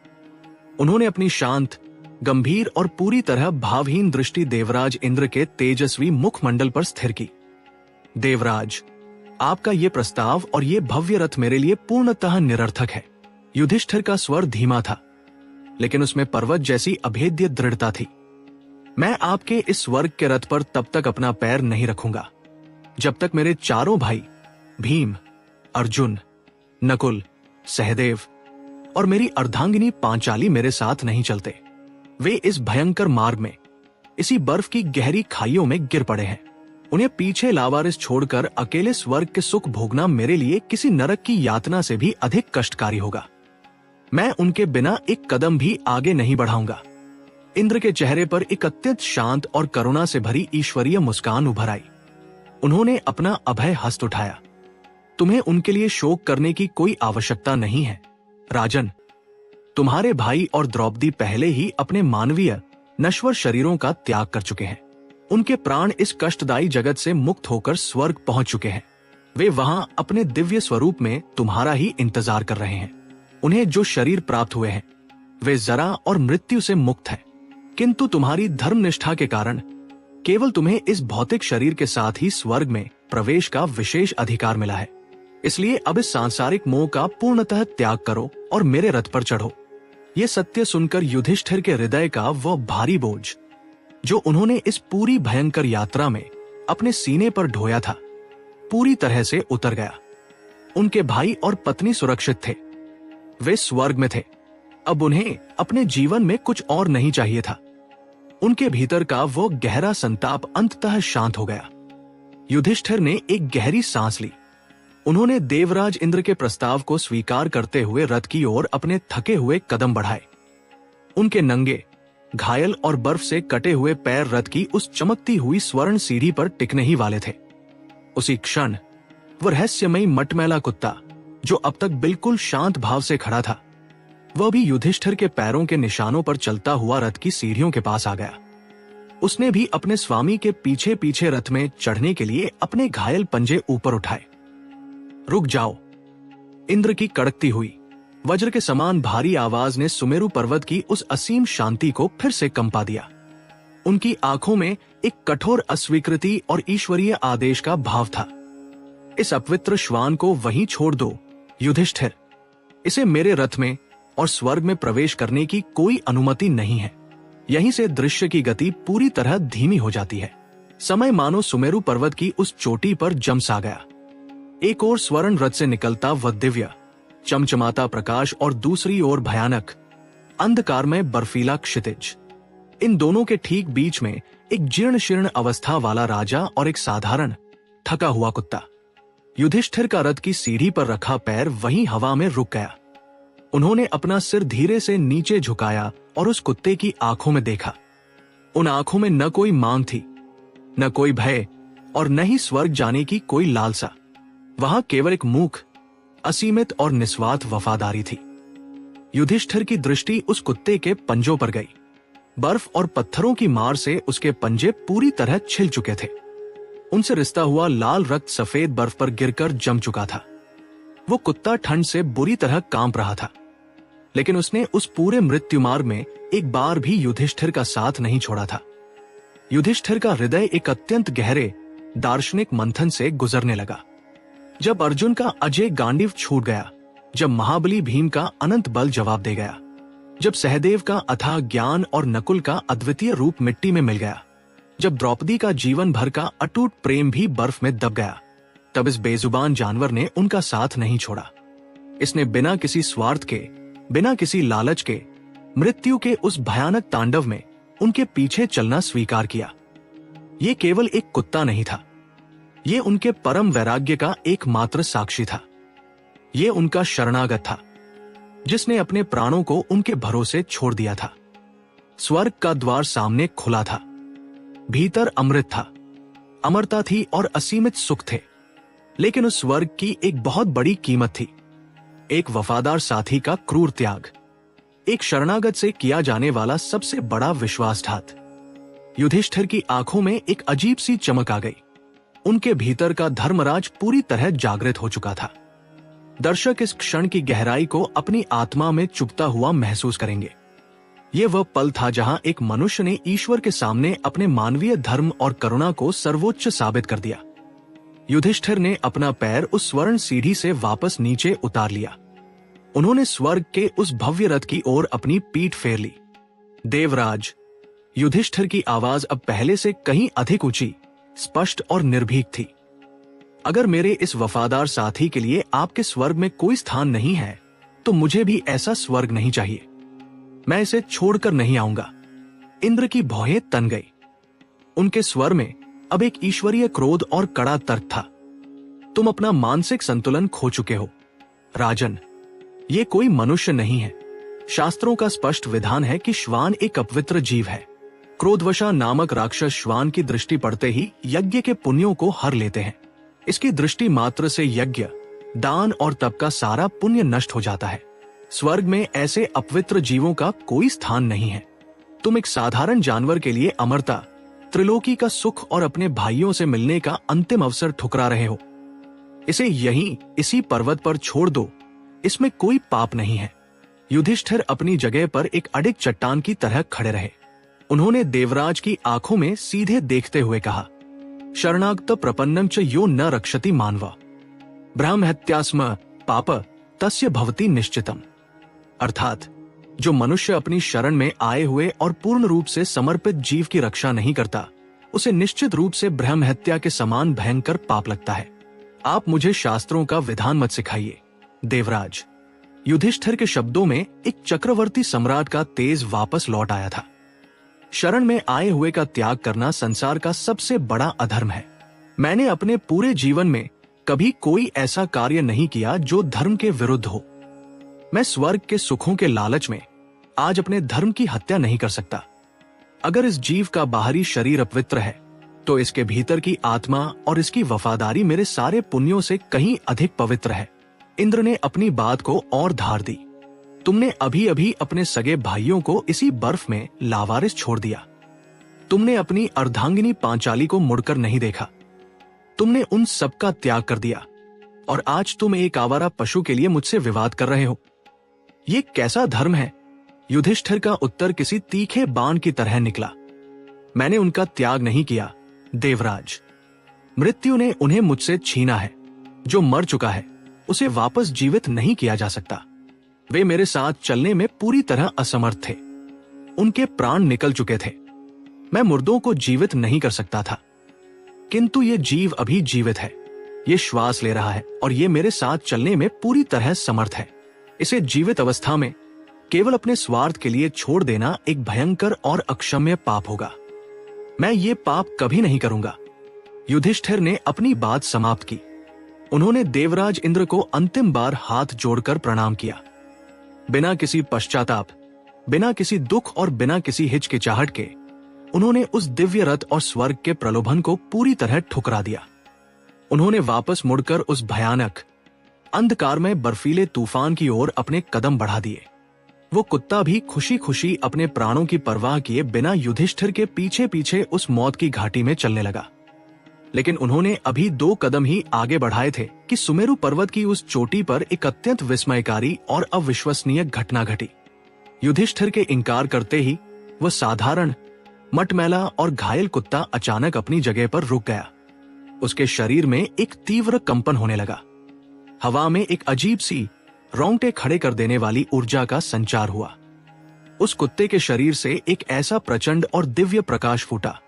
उन्होंने अपनी शांत, गंभीर और पूरी तरह भावहीन दृष्टि देवराज इंद्र के तेजस्वी मुखमंडल पर स्थिर की। देवराज, आपका ये प्रस्ताव और ये भव्य रथ मेरे लिए पूर्णतः निरर्थक है। युधिष्ठिर का स्वर धीमा था, लेकिन उसमें पर्वत जैसी अभेद्य दृढ़ता थी। मैं आपके इस स्वर्ग के रथ पर तब तक अपना पैर नहीं रखूंगा जब तक मेरे चारों भाई भीम, अर्जुन, नकुल, सहदेव और मेरी अर्धांगिनी पांचाली मेरे साथ नहीं चलते। वे इस भयंकर मार्ग में, इसी बर्फ की गहरी खाइयों में गिर पड़े हैं। उन्हें पीछे लावारिस छोड़कर अकेले स्वर्ग के सुख भोगना मेरे लिए किसी नरक की यातना से भी अधिक कष्टकारी होगा। मैं उनके बिना एक कदम भी आगे नहीं बढ़ाऊंगा। इंद्र के चेहरे पर एक अत्यंत शांत और करुणा से भरी ईश्वरीय मुस्कान उभर आई। उन्होंने अपना अभय हस्त उठाया। तुम्हें उनके लिए शोक करने की कोई आवश्यकता नहीं है राजन। तुम्हारे भाई और द्रौपदी पहले ही अपने मानवीय, नश्वर शरीरों का त्याग कर चुके हैं। उनके प्राण इस कष्टदायी जगत से मुक्त होकर स्वर्ग पहुंच चुके हैं। वे वहां अपने दिव्य स्वरूप में तुम्हारा ही इंतजार कर रहे हैं। उन्हें जो शरीर प्राप्त हुए हैं वे जरा और मृत्यु से मुक्त हैं, किंतु तुम्हारी धर्मनिष्ठा के कारण केवल तुम्हें इस भौतिक शरीर के साथ ही स्वर्ग में प्रवेश का विशेष अधिकार मिला है। इसलिए अब इस सांसारिक मोह का पूर्णतः त्याग करो और मेरे रथ पर चढ़ो। ये सत्य सुनकर युधिष्ठिर के हृदय का वह भारी बोझ, जो उन्होंने इस पूरी भयंकर यात्रा में अपने सीने पर ढोया था, पूरी तरह से उतर गया। उनके भाई और पत्नी सुरक्षित थे, वे स्वर्ग में थे। अब उन्हें अपने जीवन में कुछ और नहीं चाहिए था। उनके भीतर का वो गहरा संताप अंततः शांत हो गया। युधिष्ठिर ने एक गहरी सांस ली। उन्होंने देवराज इंद्र के प्रस्ताव को स्वीकार करते हुए रथ की ओर अपने थके हुए कदम बढ़ाए। उनके नंगे, घायल और बर्फ से कटे हुए पैर रथ की उस चमकती हुई स्वर्ण सीढ़ी पर टिकने ही वाले थे। उसी क्षण वो रहस्यमयी मटमैला कुत्ता जो अब तक बिल्कुल शांत भाव से खड़ा था, वह भी युधिष्ठिर के पैरों के निशानों पर चलता हुआ रथ की सीढ़ियों के पास आ गया। उसने भी अपने स्वामी के पीछे पीछे रथ में चढ़ने के लिए अपने घायल पंजे ऊपर उठाए। रुक जाओ, इंद्र की कड़कती हुई वज्र के समान भारी आवाज ने सुमेरु पर्वत की उस असीम शांति को फिर से कंपा दिया। उनकी आंखों में एक कठोर अस्वीकृति और ईश्वरीय आदेश का भाव था। इस अपवित्र श्वान को वहीं छोड़ दो युधिष्ठिर। इसे मेरे रथ में और स्वर्ग में प्रवेश करने की कोई अनुमति नहीं है। यहीं से दृश्य की गति पूरी तरह धीमी हो जाती है। समय मानो सुमेरु पर्वत की उस चोटी पर जम सा गया। एक ओर स्वर्ण रथ से निकलता वह दिव्य चमचमाता प्रकाश और दूसरी ओर भयानक अंधकार में बर्फीला क्षितिज। इन दोनों के ठीक बीच में एक जीर्ण शीर्ण अवस्था वाला राजा और एक साधारण थका हुआ कुत्ता। युधिष्ठिर का रथ की सीढ़ी पर रखा पैर वहीं हवा में रुक गया। उन्होंने अपना सिर धीरे से नीचे झुकाया और उस कुत्ते की आंखों में देखा। उन आंखों में न कोई मांग थी, न कोई भय और न ही स्वर्ग जाने की कोई लालसा। वहां केवल एक मूक, असीमित और निस्वार्थ वफादारी थी। युधिष्ठिर की दृष्टि उस कुत्ते के पंजों पर गई। बर्फ और पत्थरों की मार से उसके पंजे पूरी तरह छिल चुके थे। उनसे रिश्ता हुआ लाल रक्त सफेद बर्फ पर गिरकर जम चुका था। वो कुत्ता ठंड से बुरी तरह कांप रहा था, लेकिन उसने उस पूरे मृत्यु मार्ग में एक बार भी युधिष्ठिर का साथ नहीं छोड़ा था। युधिष्ठिर का हृदय एक अत्यंत गहरे दार्शनिक मंथन से गुजरने लगा। जब अर्जुन का अजय गांडीव छूट गया, जब महाबली भीम का अनंत बल जवाब दे गया, जब सहदेव का अथाह ज्ञान और नकुल का अद्वितीय रूप मिट्टी में मिल गया, जब द्रौपदी का जीवन भर का अटूट प्रेम भी बर्फ में दब गया, तब इस बेजुबान जानवर ने उनका साथ नहीं छोड़ा। इसने बिना किसी स्वार्थ के, बिना किसी लालच के, मृत्यु के उस भयानक तांडव में उनके पीछे चलना स्वीकार किया। ये केवल एक कुत्ता नहीं था, ये उनके परम वैराग्य का एकमात्र साक्षी था। ये उनका शरणागत था, जिसने अपने प्राणों को उनके भरोसे छोड़ दिया था। स्वर्ग का द्वार सामने खुला था। भीतर अमृत था, अमरता थी और असीमित सुख थे। लेकिन उस स्वर्ग की एक बहुत बड़ी कीमत थी। एक वफादार साथी का क्रूर त्याग, एक शरणागत से किया जाने वाला सबसे बड़ा विश्वासघात। युधिष्ठिर की आंखों में एक अजीब सी चमक आ गई। उनके भीतर का धर्मराज पूरी तरह जागृत हो चुका था। दर्शक इस क्षण की गहराई को अपनी आत्मा में चुभता हुआ महसूस करेंगे। यह वह पल था जहां एक मनुष्य ने ईश्वर के सामने अपने मानवीय धर्म और करुणा को सर्वोच्च साबित कर दिया। युधिष्ठिर ने अपना पैर उस स्वर्ण सीढ़ी से वापस नीचे उतार लिया। उन्होंने स्वर्ग के उस भव्य रथ की ओर अपनी पीठ फेर ली। देवराज, युधिष्ठिर की आवाज अब पहले से कहीं अधिक ऊंची, स्पष्ट और निर्भीक थी। अगर मेरे इस वफादार साथी के लिए आपके स्वर्ग में कोई स्थान नहीं है, तो मुझे भी ऐसा स्वर्ग नहीं चाहिए। मैं इसे छोड़कर नहीं आऊंगा। इंद्र की भौहें तन गई। उनके स्वर में अब एक ईश्वरीय क्रोध और कड़ा तर्क था। तुम अपना मानसिक संतुलन खो चुके हो राजन। ये कोई मनुष्य नहीं है। शास्त्रों का स्पष्ट विधान है कि श्वान एक अपवित्र जीव है। क्रोधवशा नामक राक्षस श्वान की दृष्टि पड़ते ही यज्ञ के पुण्यों को हर लेते हैं। इसकी दृष्टि मात्र से यज्ञ, दान और तप का सारा पुण्य नष्ट हो जाता है। स्वर्ग में ऐसे अपवित्र जीवों का कोई स्थान नहीं है। तुम एक साधारण जानवर के लिए अमरता, त्रिलोकी का सुख और अपने भाइयों से मिलने का अंतिम अवसर ठुकरा रहे हो। इसे यहीं इसी पर्वत पर छोड़ दो। इसमें कोई पाप नहीं है। युधिष्ठिर अपनी जगह पर एक अडिग चट्टान की तरह खड़े रहे। उन्होंने देवराज की आंखों में सीधे देखते हुए कहा, शरणागत प्रपन्नम च यो न रक्षति मानवा ब्रह्म हत्यास्म पाप तस्य भवति निश्चितम। अर्थात जो मनुष्य अपनी शरण में आए हुए और पूर्ण रूप से समर्पित जीव की रक्षा नहीं करता, उसे निश्चित रूप से ब्रह्म हत्या के समान भयंकर पाप लगता है। आप मुझे शास्त्रों का विधान मत सिखाइए देवराज। युधिष्ठिर के शब्दों में एक चक्रवर्ती सम्राट का तेज वापस लौट आया था। शरण में आए हुए का त्याग करना संसार का सबसे बड़ा अधर्म है। मैंने अपने पूरे जीवन में कभी कोई ऐसा कार्य नहीं किया जो धर्म के विरुद्ध हो। मैं स्वर्ग के सुखों के लालच में आज अपने धर्म की हत्या नहीं कर सकता। अगर इस जीव का बाहरी शरीर अपवित्र है, तो इसके भीतर की आत्मा और इसकी वफादारी मेरे सारे पुण्यों से कहीं अधिक पवित्र है। इंद्र ने अपनी बात को और धार दी। तुमने अभी अभी अपने सगे भाइयों को इसी बर्फ में लावारिस छोड़ दिया। तुमने अपनी अर्धांगिनी पांचाली को मुड़कर नहीं देखा। तुमने उन सबका त्याग कर दिया और आज तुम एक आवारा पशु के लिए मुझसे विवाद कर रहे हो। ये कैसा धर्म है? युधिष्ठिर का उत्तर किसी तीखे बाण की तरह निकला। मैंने उनका त्याग नहीं किया देवराज। मृत्यु ने उन्हें मुझसे छीना है। जो मर चुका है उसे वापस जीवित नहीं किया जा सकता। वे मेरे साथ चलने में पूरी तरह असमर्थ थे। उनके प्राण निकल चुके थे। मैं मुर्दों को जीवित नहीं कर सकता था, किंतु ये जीव अभी जीवित है। ये श्वास ले रहा है और ये मेरे साथ चलने में पूरी तरह समर्थ है। इसे जीवित अवस्था में केवल अपने स्वार्थ के लिए छोड़ देना एक भयंकर और अक्षम्य पाप होगा। मैं ये पाप कभी नहीं करूंगा। युधिष्ठिर ने अपनी बात समाप्त की। उन्होंने देवराज इंद्र को अंतिम बार हाथ जोड़कर प्रणाम किया। बिना किसी पश्चाताप, बिना किसी दुख और बिना किसी हिचकिचाहट के उन्होंने उस दिव्य रथ और स्वर्ग के प्रलोभन को पूरी तरह ठुकरा दिया। उन्होंने वापस मुड़कर उस भयानक अंधकार में बर्फीले तूफान की ओर अपने कदम बढ़ा दिए। वो कुत्ता भी खुशी खुशी अपने प्राणों की परवाह किए बिना युधिष्ठिर के पीछे पीछे उस मौत की घाटी में चलने लगा। लेकिन उन्होंने अभी 2 कदम ही आगे बढ़ाए थे कि सुमेरु पर्वत की उस चोटी पर एक अत्यंत विस्मयकारी और अविश्वसनीय घटना घटी। युधिष्ठिर के इनकार करते ही वह साधारण मटमैला और घायल कुत्ता अचानक अपनी जगह पर रुक गया। उसके शरीर में एक तीव्र कंपन होने लगा। हवा में एक अजीब सी रोंगटे खड़े कर देने वाली ऊर्जा का संचार हुआ। उस कुत्ते के शरीर से एक ऐसा प्रचंड और दिव्य प्रकाश फूटा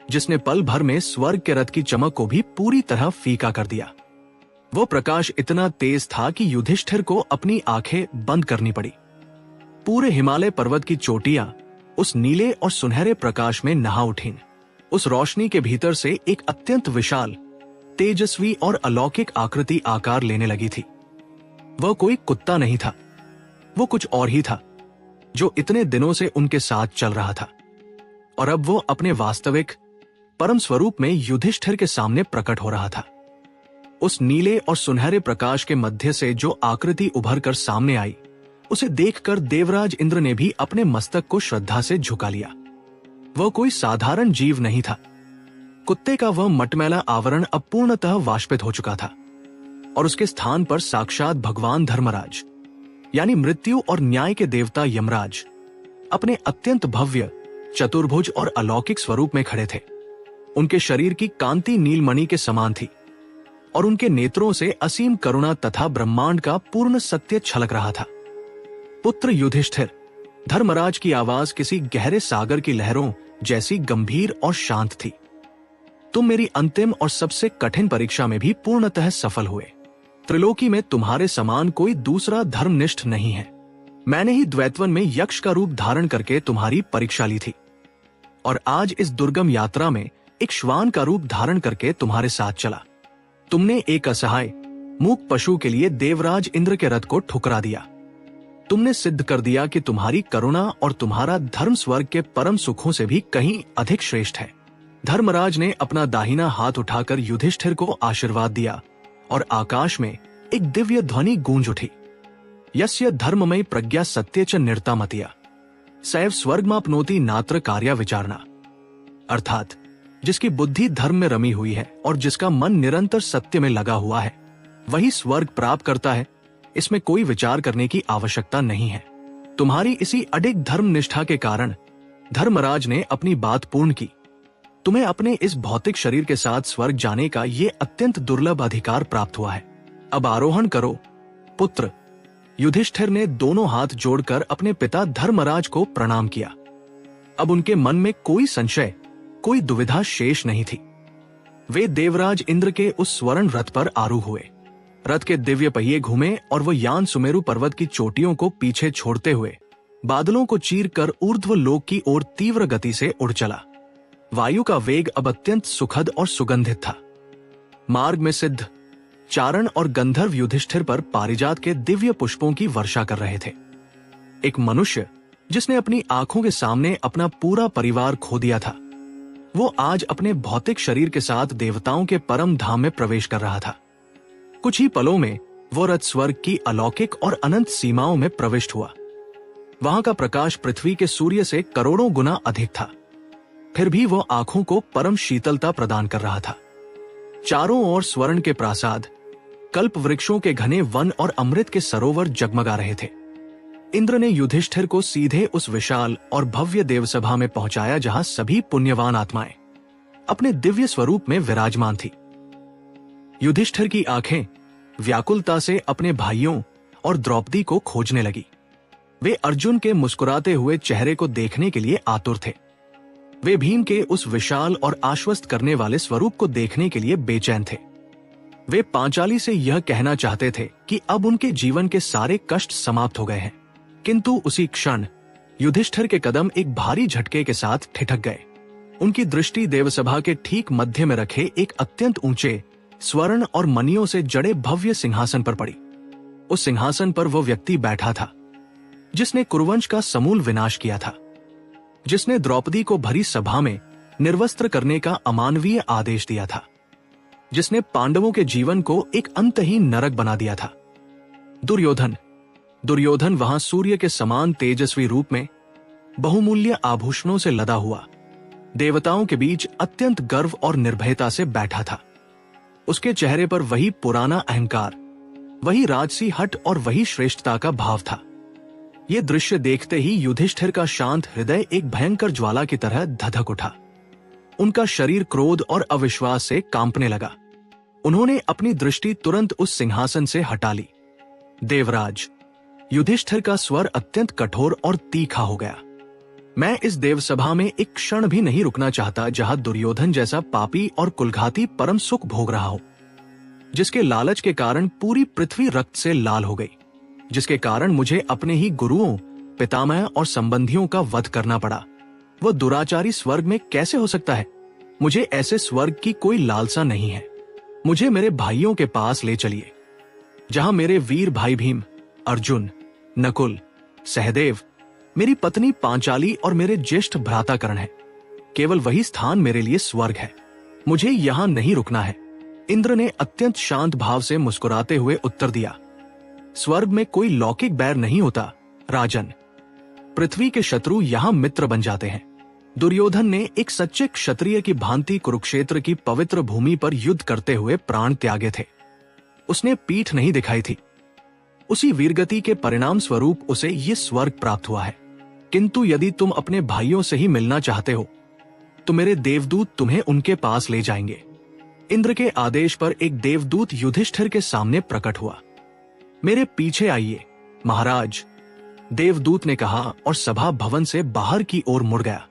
जिसने पल भर में स्वर्ग के रथ की चमक को भी पूरी तरह फीका कर दिया। वो प्रकाश इतना तेज था कि युधिष्ठिर को अपनी आंखें बंद करनी पड़ी। पूरे हिमालय पर्वत की चोटियां उस नीले और सुनहरे प्रकाश में नहा उठीं। उस रोशनी के भीतर से एक अत्यंत विशाल, तेजस्वी और अलौकिक आकृति आकार लेने लगी थी। वह कोई कुत्ता नहीं था, वो कुछ और ही था जो इतने दिनों से उनके साथ चल रहा था और अब वो अपने वास्तविक परम स्वरूप में युधिष्ठिर के सामने प्रकट हो रहा था। उस नीले और सुनहरे प्रकाश के मध्य से जो आकृति उभर कर सामने आई, उसे देखकर देवराज इंद्र ने भी अपने मस्तक को श्रद्धा से झुका लिया। वह कोई साधारण जीव नहीं था। कुत्ते का वह मटमैला आवरण अब पूर्णतः वाष्पित हो चुका था और उसके स्थान पर साक्षात भगवान धर्मराज यानी मृत्यु और न्याय के देवता यमराज अपने अत्यंत भव्य, चतुर्भुज और अलौकिक स्वरूप में खड़े थे। उनके शरीर की कांति नीलमणि के समान थी और उनके नेत्रों से असीम करुणा तथा ब्रह्मांड का पूर्ण सत्य छलक रहा था। पुत्र युधिष्ठिर, धर्मराज की आवाज किसी गहरे सागर की लहरों जैसी गंभीर और शांत थी। तुम मेरी अंतिम और सबसे कठिन परीक्षा में भी पूर्णतः सफल हुए। त्रिलोकी में तुम्हारे समान कोई दूसरा धर्मनिष्ठ नहीं है। मैंने ही द्वैतवन में यक्ष का रूप धारण करके तुम्हारी परीक्षा ली थी और आज इस दुर्गम यात्रा में एक श्वान का रूप धारण करके तुम्हारे साथ चला। तुमने एक असहाय मूक पशु के लिए देवराज इंद्र के रथ को ठुकरा दिया। तुमने सिद्ध कर दिया कि तुम्हारी करुणा और तुम्हारा धर्म स्वर्ग के परम सुखों से भी कहीं अधिक श्रेष्ठ है। धर्मराज ने अपना दाहिना हाथ उठाकर युधिष्ठिर को आशीर्वाद दिया और आकाश में एक दिव्य ध्वनि गूंज उठी। यस्य धर्ममय प्रज्ञा सत्य च निर्तामतिया सैव स्वर्गमापनोति नात्र कार्या विचारणा। अर्थात जिसकी बुद्धि धर्म में रमी हुई है और जिसका मन निरंतर सत्य में लगा हुआ है, वही स्वर्ग प्राप्त करता है। इसमें कोई विचार करने की आवश्यकता नहीं है। तुम्हारी इसी अडिग धर्म निष्ठा के कारण धर्मराज ने अपनी बात पूर्ण की। तुम्हें अपने इस भौतिक शरीर के साथ स्वर्ग जाने का ये अत्यंत दुर्लभ अधिकार प्राप्त हुआ है। अब आरोहण करो पुत्र। युधिष्ठिर ने दोनों हाथ जोड़कर अपने पिता धर्मराज को प्रणाम किया। अब उनके मन में कोई संशय, कोई दुविधा शेष नहीं थी। वे देवराज इंद्र के उस स्वर्ण रथ पर आरूढ़ हुए। रथ के दिव्य पहिए घूमे और वो यान सुमेरु पर्वत की चोटियों को पीछे छोड़ते हुए बादलों को चीरकर ऊर्ध्व लोक की ओर तीव्र गति से उड़ चला। वायु का वेग अब अत्यंत सुखद और सुगंधित था। मार्ग में सिद्ध, चारण और गंधर्व युधिष्ठिर पर पारिजात के दिव्य पुष्पों की वर्षा कर रहे थे। एक मनुष्य जिसने अपनी आंखों के सामने अपना पूरा परिवार खो दिया था, वो आज अपने भौतिक शरीर के साथ देवताओं के परम धाम में प्रवेश कर रहा था। कुछ ही पलों में वो रथ स्वर्ग की अलौकिक और अनंत सीमाओं में प्रविष्ट हुआ। वहां का प्रकाश पृथ्वी के सूर्य से करोड़ों गुना अधिक था, फिर भी वो आंखों को परम शीतलता प्रदान कर रहा था। चारों ओर स्वर्ण के प्रासाद, कल्प वृक्षों के घने वन और अमृत के सरोवर जगमगा रहे थे। इंद्र ने युधिष्ठिर को सीधे उस विशाल और भव्य देवसभा में पहुंचाया जहां सभी पुण्यवान आत्माएं अपने दिव्य स्वरूप में विराजमान थी। युधिष्ठिर की आंखें व्याकुलता से अपने भाइयों और द्रौपदी को खोजने लगी। वे अर्जुन के मुस्कुराते हुए चेहरे को देखने के लिए आतुर थे। वे भीम के उस विशाल और आश्वस्त करने वाले स्वरूप को देखने के लिए बेचैन थे। वे पांचाली से यह कहना चाहते थे कि अब उनके जीवन के सारे कष्ट समाप्त हो गए हैं, किंतु उसी क्षण युधिष्ठिर के कदम एक भारी झटके के साथ ठिठक गए। उनकी दृष्टि देवसभा के ठीक मध्य में रखे एक अत्यंत ऊंचे स्वर्ण और मणियों से जड़े भव्य सिंहासन पर पड़ी। उस सिंहासन पर वो व्यक्ति बैठा था जिसने कुरुवंश का समूल विनाश किया था, जिसने द्रौपदी को भरी सभा में निर्वस्त्र करने का अमानवीय आदेश दिया था, जिसने पांडवों के जीवन को एक अंतहीन नरक बना दिया था। दुर्योधन वहां सूर्य के समान तेजस्वी रूप में बहुमूल्य आभूषणों से लदा हुआ देवताओं के बीच अत्यंत गर्व और निर्भयता से बैठा था। उसके चेहरे पर वही पुराना अहंकार, वही राजसी हट और वही श्रेष्ठता का भाव था। यह दृश्य देखते ही युधिष्ठिर का शांत हृदय एक भयंकर ज्वाला की तरह धधक उठा। उनका शरीर क्रोध और अविश्वास से कांपने लगा। उन्होंने अपनी दृष्टि तुरंत उस सिंहासन से हटा ली। देवराज, युधिष्ठिर का स्वर अत्यंत कठोर और तीखा हो गया। मैं इस देवसभा में एक क्षण भी नहीं रुकना चाहता जहां दुर्योधन जैसा पापी और कुलघाती परम सुख भोग रहा हो, जिसके लालच के कारण पूरी पृथ्वी रक्त से लाल हो गई, जिसके कारण मुझे अपने ही गुरुओं, पितामह और संबंधियों का वध करना पड़ा। वह दुराचारी स्वर्ग में कैसे हो सकता है? मुझे ऐसे स्वर्ग की कोई लालसा नहीं है। मुझे मेरे भाइयों के पास ले चलिए, जहां मेरे वीर भाई भीम, अर्जुन, नकुल, सहदेव, मेरी पत्नी पांचाली और मेरे ज्येष्ठ भ्राता कर्ण है। केवल वही स्थान मेरे लिए स्वर्ग है। मुझे यहां नहीं रुकना है। इंद्र ने अत्यंत शांत भाव से मुस्कुराते हुए उत्तर दिया। स्वर्ग में कोई लौकिक बैर नहीं होता राजन। पृथ्वी के शत्रु यहां मित्र बन जाते हैं। दुर्योधन ने एक सच्चे क्षत्रिय की भांति कुरुक्षेत्र की पवित्र भूमि पर युद्ध करते हुए प्राण त्यागे थे। उसने पीठ नहीं दिखाई थी। उसी वीरगति के परिणाम स्वरूप उसे ये स्वर्ग प्राप्त हुआ है। किंतु यदि तुम अपने भाइयों से ही मिलना चाहते हो तो मेरे देवदूत तुम्हें उनके पास ले जाएंगे। इंद्र के आदेश पर एक देवदूत युधिष्ठिर के सामने प्रकट हुआ। मेरे पीछे आइए महाराज, देवदूत ने कहा और सभा भवन से बाहर की ओर मुड़ गया।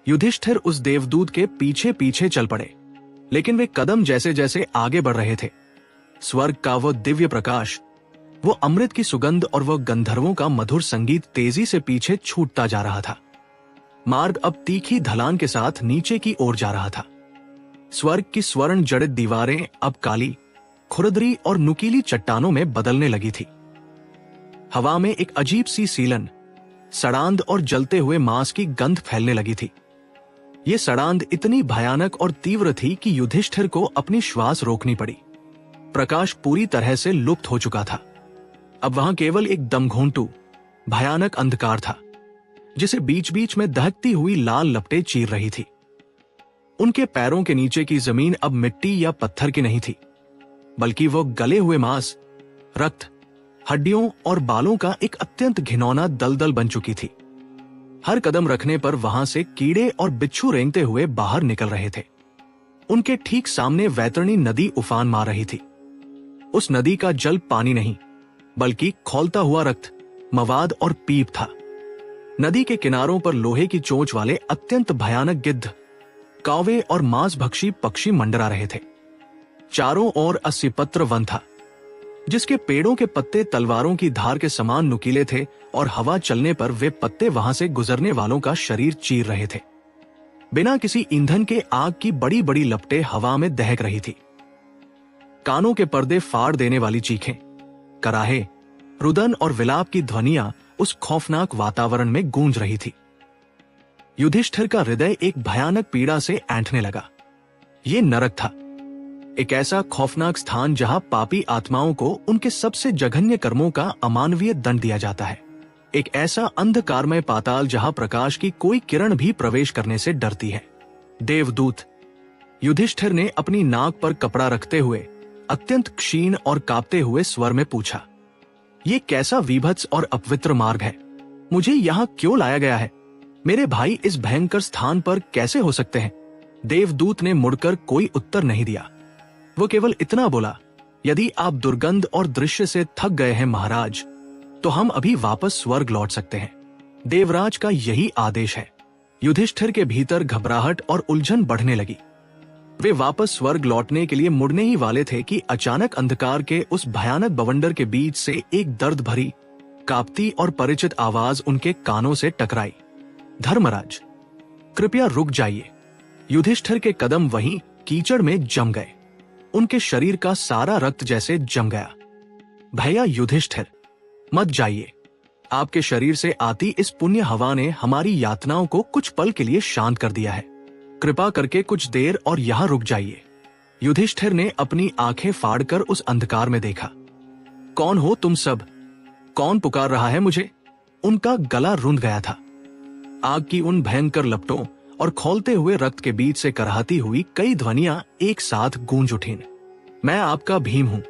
युधिष्ठिर उस देवदूत के पीछे पीछे चल पड़े, लेकिन वे कदम जैसे जैसे आगे बढ़ रहे थे, स्वर्ग का वो दिव्य प्रकाश, वो अमृत की सुगंध और वो गंधर्वों का मधुर संगीत तेजी से पीछे छूटता जा रहा था। मार्ग अब तीखी ढलान के साथ नीचे की ओर जा रहा था। स्वर्ग की स्वर्ण जड़ित दीवारें अब काली, खुरदरी और नुकीली चट्टानों में बदलने लगी थी। हवा में एक अजीब सी सीलन, सड़ांध और जलते हुए मांस की गंध फैलने लगी थी। ये सड़ांध इतनी भयानक और तीव्र थी कि युधिष्ठिर को अपनी श्वास रोकनी पड़ी। प्रकाश पूरी तरह से लुप्त हो चुका था। अब वहां केवल एक दमघोंटू भयानक अंधकार था, जिसे बीच बीच में दहकती हुई लाल लपटें चीर रही थी। उनके पैरों के नीचे की जमीन अब मिट्टी या पत्थर की नहीं थी, बल्कि वो गले हुए मांस, रक्त, हड्डियों और बालों का एक अत्यंत घिनौना दलदल बन चुकी थी। हर कदम रखने पर वहां से कीड़े और बिच्छू रेंगते हुए बाहर निकल रहे थे। उनके ठीक सामने वैतरणी नदी उफान मार रही थी। उस नदी का जल पानी नहीं, बल्कि खौलता हुआ रक्त, मवाद और पीप था। नदी के किनारों पर लोहे की चोंच वाले अत्यंत भयानक गिद्ध, कावे और मांसभक्षी पक्षी मंडरा रहे थे। चारों ओर 80 पत्र वन था, जिसके पेड़ों के पत्ते तलवारों की धार के समान नुकीले थे और हवा चलने पर वे पत्ते वहां से गुजरने वालों का शरीर चीर रहे थे। बिना किसी ईंधन के आग की बड़ी बड़ी लपटें हवा में दहक रही थी। कानों के पर्दे फाड़ देने वाली चीखें, कराहे, रुदन और विलाप की ध्वनियां उस खौफनाक वातावरण में गूंज रही थी। युधिष्ठिर का हृदय एक भयानक पीड़ा से ऐंठने लगा। ये नरक था, एक ऐसा खौफनाक स्थान जहां पापी आत्माओं को उनके सबसे जघन्य कर्मों का अमानवीय दंड दिया जाता है। एक ऐसा अंधकारमय पाताल जहां प्रकाश की कोई किरण भी प्रवेश करने से डरती है। देवदूत, युधिष्ठिर ने अपनी नाक पर कपड़ा रखते हुए अत्यंत क्षीण और कांपते हुए स्वर में पूछा, ये कैसा विभत्स और अपवित्र मार्ग है? मुझे यहाँ क्यों लाया गया है? मेरे भाई इस भयंकर स्थान पर कैसे हो सकते हैं? देवदूत ने मुड़कर कोई उत्तर नहीं दिया। वो केवल इतना बोला, यदि आप दुर्गंध और दृश्य से थक गए हैं महाराज, तो हम अभी वापस स्वर्ग लौट सकते हैं। देवराज का यही आदेश है। युधिष्ठिर के भीतर घबराहट और उलझन बढ़ने लगी। वे वापस स्वर्ग लौटने के लिए मुड़ने ही वाले थे कि अचानक अंधकार के उस भयानक बवंडर के बीच से एक दर्द भरी, कांपती और परिचित आवाज उनके कानों से टकराई। धर्मराज, कृपया रुक जाइए। युधिष्ठिर के कदम वहीं कीचड़ में जम गए। उनके शरीर का सारा रक्त जैसे जम गया। भैया युधिष्ठिर, मत जाइए। आपके शरीर से आती इस पुण्य हवा ने हमारी यातनाओं को कुछ पल के लिए शांत कर दिया है। कृपा करके कुछ देर और यहां रुक जाइए। युधिष्ठिर ने अपनी आंखें फाड़कर उस अंधकार में देखा। कौन हो तुम सब? कौन पुकार रहा है मुझे? उनका गला रुंध गया था। आग की उन भयंकर लपटों और खौलते हुए रक्त के बीच से कराहती हुई कई ध्वनियां एक साथ गूंज उठीं। मैं आपका भीम हूं।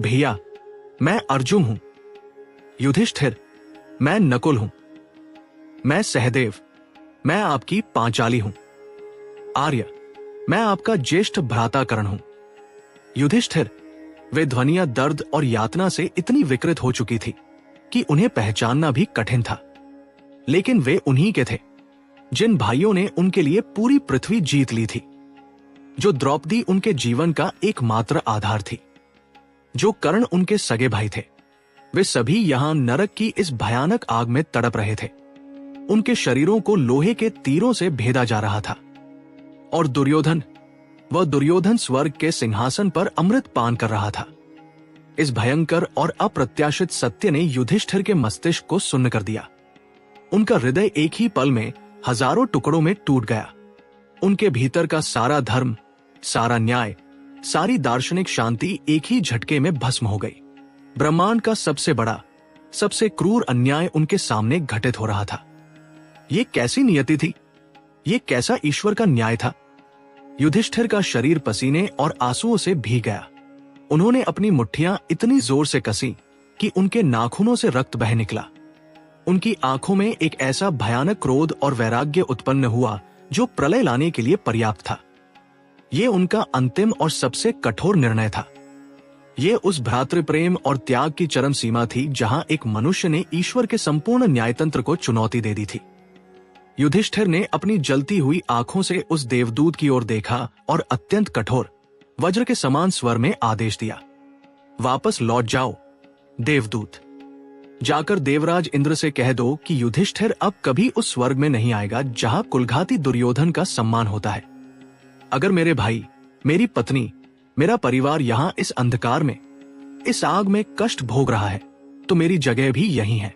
भैया, मैं अर्जुन हूं। युधिष्ठिर, मैं नकुल हूं। मैं सहदेव, मैं आपकी पांचाली हूं। आर्य, मैं आपका ज्येष्ठ भ्राताकरण हूं। युधिष्ठिर, वे ध्वनियां दर्द और यातना से इतनी विकृत हो चुकी थी कि उन्हें पहचानना भी कठिन था, लेकिन वे उन्हीं के थे जिन भाइयों ने उनके लिए पूरी पृथ्वी जीत ली थी, जो द्रौपदी उनके जीवन का एकमात्र आधार थी, जो कर्ण उनके सगे भाई थे। वे सभी यहां नरक की इस भयानक आग में तड़प रहे थे। उनके शरीरों को लोहे के तीरों से भेदा जा रहा था। और दुर्योधन स्वर्ग के सिंहासन पर अमृत पान कर रहा था। इस भयंकर और अप्रत्याशित सत्य ने युधिष्ठिर के मस्तिष्क को सुन्न कर दिया। उनका हृदय एक ही पल में हजारों टुकड़ों में टूट गया। उनके भीतर का सारा धर्म, सारा न्याय, सारी दार्शनिक शांति एक ही झटके में भस्म हो गई। ब्रह्मांड का सबसे बड़ा, सबसे क्रूर अन्याय उनके सामने घटित हो रहा था। ये कैसी नियति थी? ये कैसा ईश्वर का न्याय था? युधिष्ठिर का शरीर पसीने और आंसुओं से भीग गया। उन्होंने अपनी मुट्ठियां इतनी जोर से कसी कि उनके नाखूनों से रक्त बह निकला। उनकी आंखों में एक ऐसा भयानक क्रोध और वैराग्य उत्पन्न हुआ जो प्रलय लाने के लिए पर्याप्त था। ये उनका अंतिम और सबसे कठोर निर्णय था। ये उस भ्रातृप्रेम और त्याग की चरम सीमा थी जहां एक मनुष्य ने ईश्वर के संपूर्ण न्यायतंत्र को चुनौती दे दी थी। युधिष्ठिर ने अपनी जलती हुई आंखों से उस देवदूत की ओर देखा और अत्यंत कठोर, वज्र के समान स्वर में आदेश दिया, वापस लौट जाओ। देवदूत, जाकर देवराज इंद्र से कह दो कि युधिष्ठिर अब कभी उस स्वर्ग में नहीं आएगा जहां कुलघाती दुर्योधन का सम्मान होता है। अगर मेरे भाई, मेरी पत्नी, मेरा परिवार यहां इस अंधकार में, इस आग में कष्ट भोग रहा है, तो मेरी जगह भी यही है।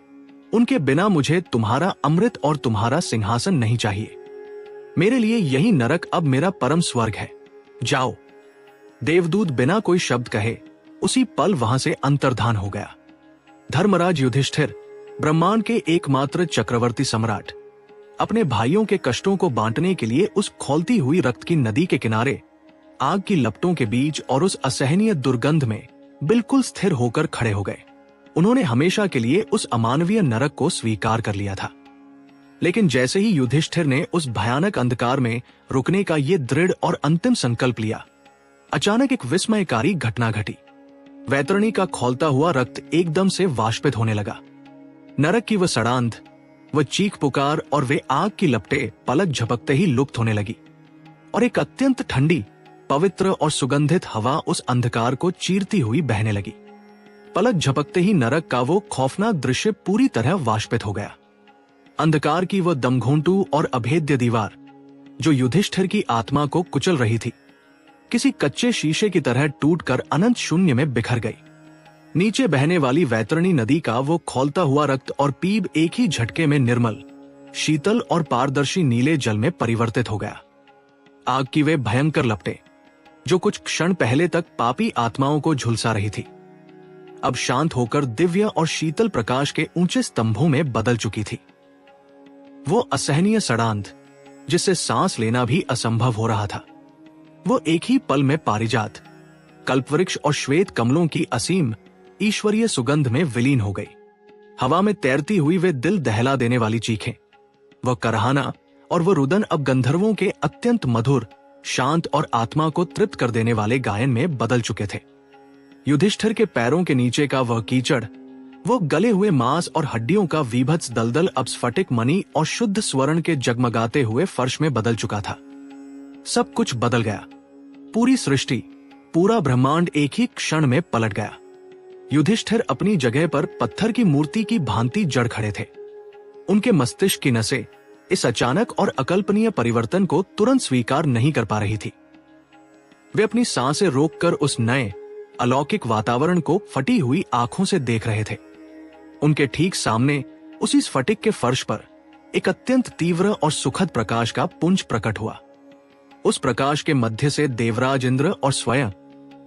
उनके बिना मुझे तुम्हारा अमृत और तुम्हारा सिंहासन नहीं चाहिए। मेरे लिए यही नरक अब मेरा परम स्वर्ग है। जाओ। देवदूत बिना कोई शब्द कहे उसी पल वहां से अंतर्धान हो गया। धर्मराज युधिष्ठिर, ब्रह्मांड के एकमात्र चक्रवर्ती सम्राट, अपने भाइयों के कष्टों को बांटने के लिए उस खौलती हुई रक्त की नदी के किनारे, आग की लपटों के बीच और उस असहनीय दुर्गंध में बिल्कुल स्थिर होकर खड़े हो गए। उन्होंने हमेशा के लिए उस अमानवीय नरक को स्वीकार कर लिया था। लेकिन जैसे ही युधिष्ठिर ने उस भयानक अंधकार में रुकने का ये दृढ़ और अंतिम संकल्प लिया, अचानक एक विस्मयकारी घटना घटी। वैतरणी का खौलता हुआ रक्त एकदम से वाष्पित होने लगा। नरक की वह सड़ांध, वह चीख पुकार और वे आग की लपटें पलक झपकते ही लुप्त होने लगी और एक अत्यंत ठंडी, पवित्र और सुगंधित हवा उस अंधकार को चीरती हुई बहने लगी। पलक झपकते ही नरक का वो खौफनाक दृश्य पूरी तरह वाष्पित हो गया। अंधकार की वह दमघोंटू और अभेद्य दीवार जो युधिष्ठिर की आत्मा को कुचल रही थी, किसी कच्चे शीशे की तरह टूटकर अनंत शून्य में बिखर गई। नीचे बहने वाली वैतरणी नदी का वो खौलता हुआ रक्त और पीब एक ही झटके में निर्मल, शीतल और पारदर्शी नीले जल में परिवर्तित हो गया। आग की वे भयंकर लपटें, जो कुछ क्षण पहले तक पापी आत्माओं को झुलसा रही थी, अब शांत होकर दिव्य और शीतल प्रकाश के ऊंचे स्तंभों में बदल चुकी थी। वो असहनीय सड़ांध, जिससे सांस लेना भी असंभव हो रहा था, वो एक ही पल में पारिजात, कल्पवृक्ष और श्वेत कमलों की असीम ईश्वरीय सुगंध में विलीन हो गई। हवा में तैरती हुई वे दिल दहला देने वाली चीखें, वह करहाना और वह रुदन अब गंधर्वों के अत्यंत मधुर, शांत और आत्मा को तृप्त कर देने वाले गायन में बदल चुके थे। युधिष्ठिर के पैरों के नीचे का वह कीचड़, वो गले हुए मांस और हड्डियों का वीभत्स दलदल अब स्फटिक मणि और शुद्ध स्वर्ण के जगमगाते हुए फर्श में बदल चुका था। सब कुछ बदल गया। पूरी सृष्टि, पूरा ब्रह्मांड एक ही क्षण में पलट गया। युधिष्ठिर अपनी जगह पर पत्थर की मूर्ति की भांति जड़ खड़े थे। उनके मस्तिष्क की नसें इस अचानक और अकल्पनीय परिवर्तन को तुरंत स्वीकार नहीं कर पा रही थी। वे अपनी सांसें रोककर उस नए अलौकिक वातावरण को फटी हुई आंखों से देख रहे थे। उनके ठीक सामने उसी स्फटिक के फर्श पर एक अत्यंत तीव्र और सुखद प्रकाश का पुंज प्रकट हुआ। उस प्रकाश के मध्य से देवराज इंद्र और स्वयं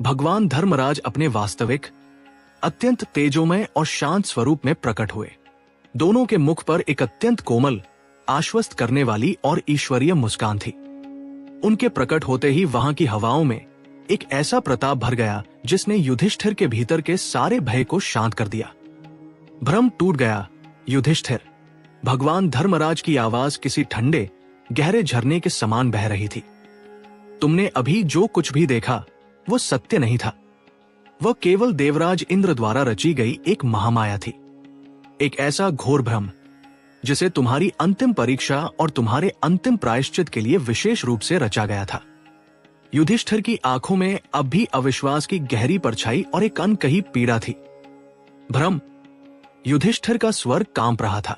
भगवान धर्मराज अपने वास्तविक, अत्यंत तेजोमय और शांत स्वरूप में प्रकट हुए। दोनों के मुख पर एक अत्यंत कोमल, आश्वस्त करने वाली और ईश्वरीय मुस्कान थी। उनके प्रकट होते ही वहां की हवाओं में एक ऐसा प्रताप भर गया जिसने युधिष्ठिर के भीतर के सारे भय को शांत कर दिया। भ्रम टूट गया। युधिष्ठिर, भगवान धर्मराज की आवाज किसी ठंडे, गहरे झरने के समान बह रही थी। तुमने अभी जो कुछ भी देखा वो सत्य नहीं था। वह केवल देवराज इंद्र द्वारा रची गई एक महामाया थी। एक ऐसा घोर भ्रम जिसे तुम्हारी अंतिम परीक्षा और तुम्हारे अंतिम प्रायश्चित के लिए विशेष रूप से रचा गया था। युधिष्ठिर की आंखों में अब भी अविश्वास की गहरी परछाई और एक अनकही पीड़ा थी। भ्रम। युधिष्ठिर का स्वर कांप रहा था।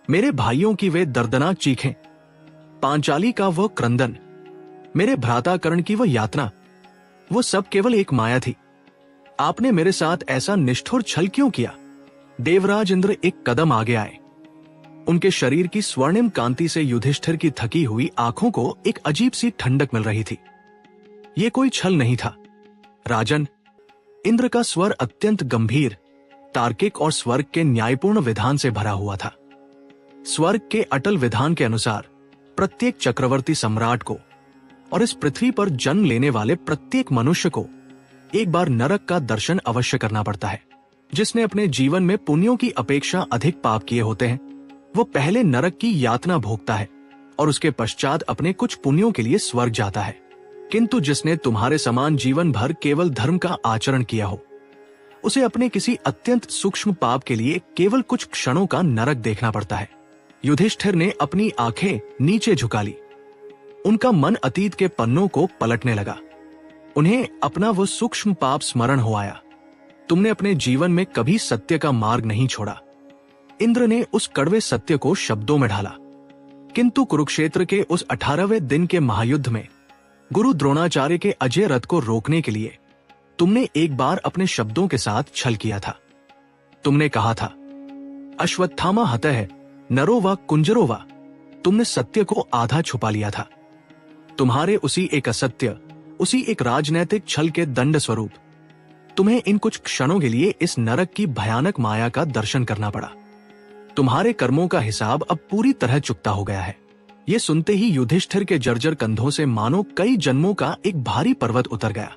मेरे भाइयों की वे दर्दनाक चीखें, पांचाली का वह क्रंदन, मेरे भ्राताकरण की वह यातना, वो सब केवल एक माया थी। आपने मेरे साथ ऐसा निष्ठुर छल क्यों किया? देवराज इंद्र एक कदम आगे आए। उनके शरीर की स्वर्णिम कांति से युधिष्ठिर की थकी हुई आंखों को एक अजीब सी ठंडक मिल रही थी। ये कोई छल नहीं था, राजन। इंद्र का स्वर अत्यंत गंभीर, तार्किक और स्वर्ग के न्यायपूर्ण विधान से भरा हुआ था। स्वर्ग के अटल विधान के अनुसार प्रत्येक चक्रवर्ती सम्राट को और इस पृथ्वी पर जन्म लेने वाले प्रत्येक मनुष्य को एक बार नरक का दर्शन अवश्य करना पड़ता है। जिसने अपने जीवन में पुण्यों की अपेक्षा अधिक पाप किए होते हैं, वो पहले नरक की यातना भोगता है और उसके पश्चात अपने कुछ पुण्यों के लिए स्वर्ग जाता है। किंतु जिसने तुम्हारे समान जीवन भर केवल धर्म का आचरण किया हो, उसे अपने किसी अत्यंत सूक्ष्म पाप के लिए केवल कुछ क्षणों का नरक देखना पड़ता है। युधिष्ठिर ने अपनी आंखें नीचे झुका ली। उनका मन अतीत के पन्नों को पलटने लगा। उन्हें अपना वो सूक्ष्म पाप स्मरण हो आया। तुमने अपने जीवन में कभी सत्य का मार्ग नहीं छोड़ा। इंद्र ने उस कड़वे सत्य को शब्दों में ढाला। किंतु कुरुक्षेत्र के उस 18वें दिन के महायुद्ध में गुरु द्रोणाचार्य के अजय रथ को रोकने के लिए तुमने एक बार अपने शब्दों के साथ छल किया था। तुमने कहा था, अश्वत्थामा हतः नरो वा कुंजरो वा। तुमने सत्य को आधा छुपा लिया था। तुम्हारे उसी एक असत्य, उसी एक राजनैतिक छल के दंड स्वरूप तुम्हें इन कुछ क्षणों के लिए इस नरक की भयानक माया का दर्शन करना पड़ा। तुम्हारे कर्मों का हिसाब अब पूरी तरह चुकता हो गया है। ये सुनते ही युधिष्ठिर के जर्जर कंधों से मानो कई जन्मों का एक भारी पर्वत उतर गया।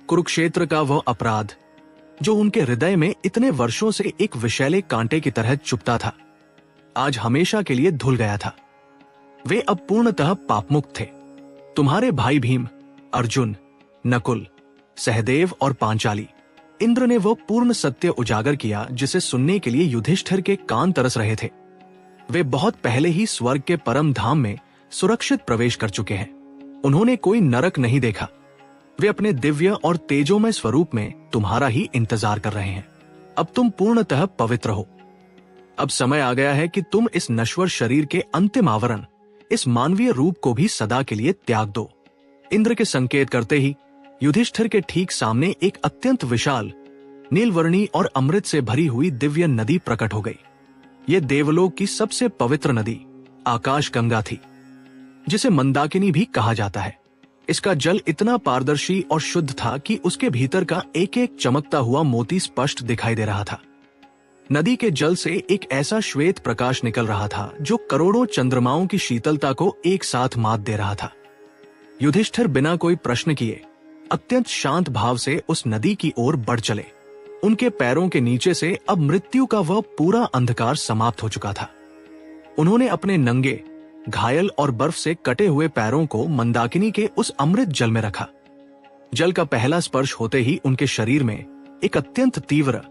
कुरुक्षेत्र का वह अपराध जो उनके हृदय में इतने वर्षों से एक विषैले कांटे की तरह चुभता था, आज हमेशा के लिए धुल गया था। वे अब पूर्णतः पापमुक्त थे। तुम्हारे भाई भीम, अर्जुन, नकुल, सहदेव और पांचाली, इंद्र ने वो पूर्ण सत्य उजागर किया जिसे सुनने के लिए युधिष्ठिर के कान तरस रहे थे। वे बहुत पहले ही स्वर्ग के परम धाम में सुरक्षित प्रवेश कर चुके हैं। उन्होंने कोई नरक नहीं देखा। वे अपने दिव्य और तेजोमय स्वरूप में तुम्हारा ही इंतजार कर रहे हैं। अब तुम पूर्णतः पवित्र हो। अब समय आ गया है कि तुम इस नश्वर शरीर के अंतिम आवरण, इस मानवीय रूप को भी सदा के लिए त्याग दो। इंद्र के संकेत करते ही युधिष्ठिर के ठीक सामने एक अत्यंत विशाल, नीलवर्णी और अमृत से भरी हुई दिव्य नदी प्रकट हो गई। ये देवलोक की सबसे पवित्र नदी आकाश गंगा थी, जिसे मंदाकिनी भी कहा जाता है। इसका जल इतना पारदर्शी और शुद्ध था कि उसके भीतर का एक एक चमकता हुआ मोती स्पष्ट दिखाई दे रहा था। नदी के जल से एक ऐसा श्वेत प्रकाश निकल रहा था जो करोड़ों चंद्रमाओं की शीतलता को एक साथ मात दे रहा था। युधिष्ठिर बिना कोई प्रश्न किए अत्यंत शांत भाव से उस नदी की ओर बढ़ चले। उनके पैरों के नीचे से अब मृत्यु का वह पूरा अंधकार समाप्त हो चुका था। उन्होंने अपने नंगे, घायल और बर्फ से कटे हुए पैरों को मंदाकिनी के उस अमृत जल में रखा। जल का पहला स्पर्श होते ही उनके शरीर में एक अत्यंत तीव्र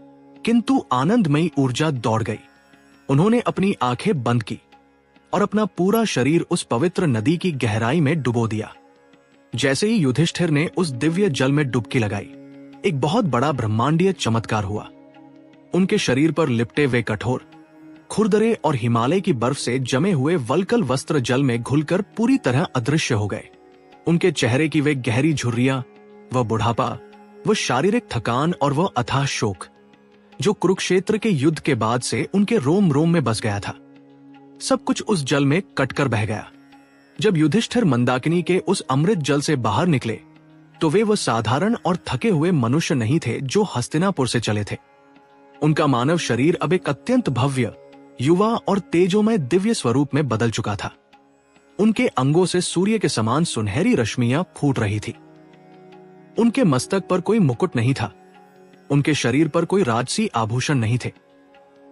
किंतु आनंदमयी ऊर्जा दौड़ गई। उन्होंने अपनी आंखें बंद की और अपना पूरा शरीर उस पवित्र नदी की गहराई में डुबो दिया। जैसे ही युधिष्ठिर ने उस दिव्य जल में डुबकी लगाई, एक बहुत बड़ा ब्रह्मांडीय चमत्कार हुआ। उनके शरीर पर लिपटे वे कठोर, खुरदरे और हिमालय की बर्फ से जमे हुए वल्कल वस्त्र जल में घुलकर पूरी तरह अदृश्य हो गए। उनके चेहरे की वे गहरी झुर्रियां, वह बुढ़ापा, वह शारीरिक थकान और वह अथाह शोक जो कुरुक्षेत्र के युद्ध के बाद से उनके रोम रोम में बस गया था, सब कुछ उस जल में कटकर बह गया। जब युधिष्ठिर मंदाकिनी के उस अमृत जल से बाहर निकले तो वे साधारण और थके हुए मनुष्य नहीं थे जो हस्तिनापुर से चले थे। उनका मानव शरीर अब एक अत्यंत भव्य, युवा और तेजोमय दिव्य स्वरूप में बदल चुका था। उनके अंगों से सूर्य के समान सुनहरी रश्मियां फूट रही थी। उनके मस्तक पर कोई मुकुट नहीं था, उनके शरीर पर कोई राजसी आभूषण नहीं थे,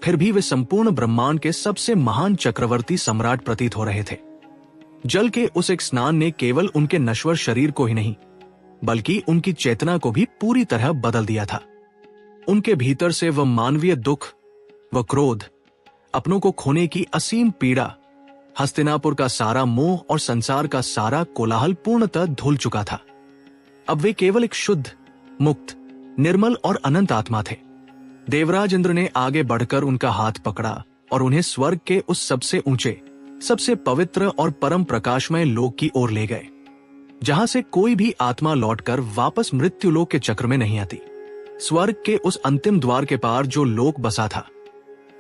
फिर भी वे संपूर्ण ब्रह्मांड के सबसे महान चक्रवर्ती सम्राट प्रतीत हो रहे थे। जल के उस एक स्नान ने केवल उनके नश्वर शरीर को ही नहीं, बल्कि उनकी चेतना को भी पूरी तरह बदल दिया था। उनके भीतर से वह मानवीय दुख, वह क्रोध, अपनों को खोने की असीम पीड़ा, हस्तिनापुर का सारा मोह और संसार का सारा कोलाहल पूर्णतः धुल चुका था। अब वे केवल एक शुद्ध, मुक्त, निर्मल और अनंत आत्मा थे। देवराज इंद्र ने आगे बढ़कर उनका हाथ पकड़ा और उन्हें स्वर्ग के उस सबसे ऊंचे, सबसे पवित्र और परम प्रकाशमय लोक की ओर ले गए, जहां से कोई भी आत्मा लौटकर वापस मृत्युलोक के चक्र में नहीं आती। स्वर्ग के उस अंतिम द्वार के पार जो लोक बसा था,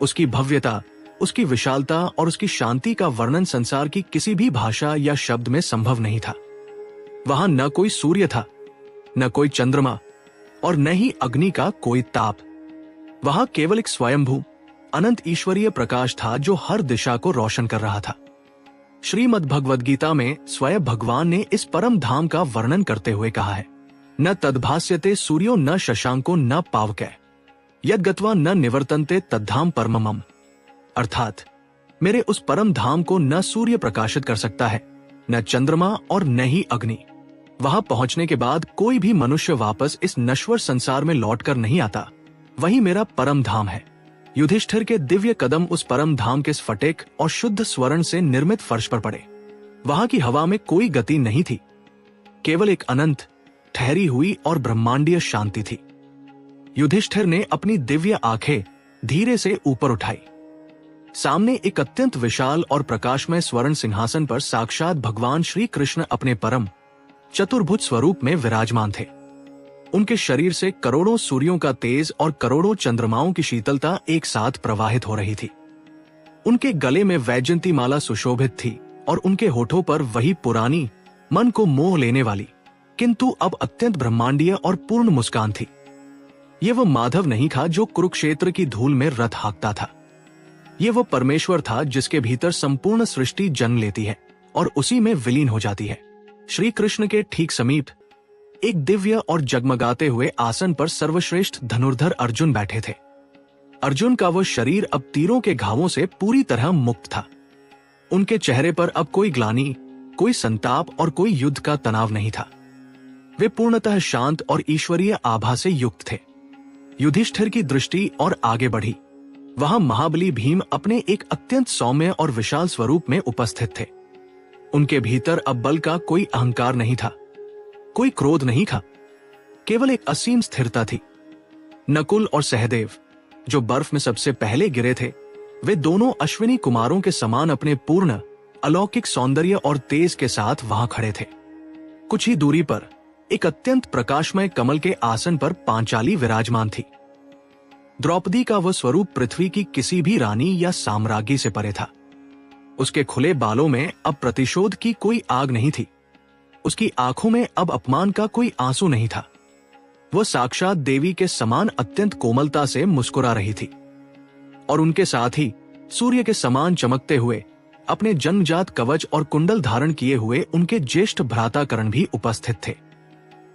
उसकी भव्यता, उसकी विशालता और उसकी शांति का वर्णन संसार की किसी भी भाषा या शब्द में संभव नहीं था। वहां न कोई सूर्य था, न कोई चंद्रमा और न ही अग्नि का कोई ताप। वहां केवल एक स्वयंभू अनंत ईश्वरीय प्रकाश था जो हर दिशा को रोशन कर रहा था। श्रीमद् भगवद गीता में स्वयं भगवान ने इस परम धाम का वर्णन करते हुए कहा है, न तद्भास्यते सूर्यो न शशांको न पावकै यद्गत्वा न निवर्तन्ते तद्धाम परममम। अर्थात मेरे उस परम धाम को न सूर्य प्रकाशित कर सकता है, न चंद्रमा और न ही अग्नि। वहां पहुंचने के बाद कोई भी मनुष्य वापस इस नश्वर संसार में लौटकर नहीं आता। वही मेरा परम धाम है। युधिष्ठिर के दिव्य कदम उस परम धाम के स्फटिक और शुद्ध स्वर्ण से निर्मित फर्श पर पड़े। वहां की हवा में कोई गति नहीं थी, केवल एक अनंत, ठहरी हुई और ब्रह्मांडीय शांति थी। युधिष्ठिर ने अपनी दिव्य आंखें धीरे से ऊपर उठाई। सामने एक अत्यंत विशाल और प्रकाशमय स्वर्ण सिंहासन पर साक्षात भगवान श्री कृष्ण अपने परम चतुर्भुज स्वरूप में विराजमान थे। उनके शरीर से करोड़ों सूर्यों का तेज और करोड़ों चंद्रमाओं की शीतलता एक साथ प्रवाहित हो रही थी। उनके गले में वैजयंती माला सुशोभित थी और उनके होठों पर वही पुरानी, मन को मोह लेने वाली, किंतु अब अत्यंत ब्रह्मांडीय और पूर्ण मुस्कान थी। ये वो माधव नहीं था जो कुरुक्षेत्र की धूल में रथ हाँकता था। ये वो परमेश्वर था जिसके भीतर संपूर्ण सृष्टि जन्म लेती है और उसी में विलीन हो जाती है। श्री कृष्ण के ठीक समीप एक दिव्य और जगमगाते हुए आसन पर सर्वश्रेष्ठ धनुर्धर अर्जुन बैठे थे। अर्जुन का वो शरीर अब तीरों के घावों से पूरी तरह मुक्त था। उनके चेहरे पर अब कोई ग्लानि, कोई संताप और कोई युद्ध का तनाव नहीं था। वे पूर्णतः शांत और ईश्वरीय आभा से युक्त थे। युधिष्ठिर की दृष्टि और आगे बढ़ी। वहां महाबली भीम अपने एक अत्यंत सौम्य और विशाल स्वरूप में उपस्थित थे। उनके भीतर अब बल का कोई अहंकार नहीं था, कोई क्रोध नहीं था, केवल एक असीम स्थिरता थी। नकुल और सहदेव, जो बर्फ में सबसे पहले गिरे थे, वे दोनों अश्विनी कुमारों के समान अपने पूर्ण अलौकिक सौंदर्य और तेज के साथ वहां खड़े थे। कुछ ही दूरी पर एक अत्यंत प्रकाशमय कमल के आसन पर पांचाली विराजमान थी। द्रौपदी का वह स्वरूप पृथ्वी की किसी भी रानी या साम्राज्ञी से परे था। उसके खुले बालों में अब प्रतिशोध की कोई आग नहीं थी। उसकी आंखों में अब अपमान का कोई आंसू नहीं था। वह साक्षात देवी के समान अत्यंत कोमलता से मुस्कुरा रही थी। और उनके साथ ही सूर्य के समान चमकते हुए अपने जन्मजात कवच और कुंडल धारण किए हुए उनके ज्येष्ठ भ्राता कर्ण भी उपस्थित थे।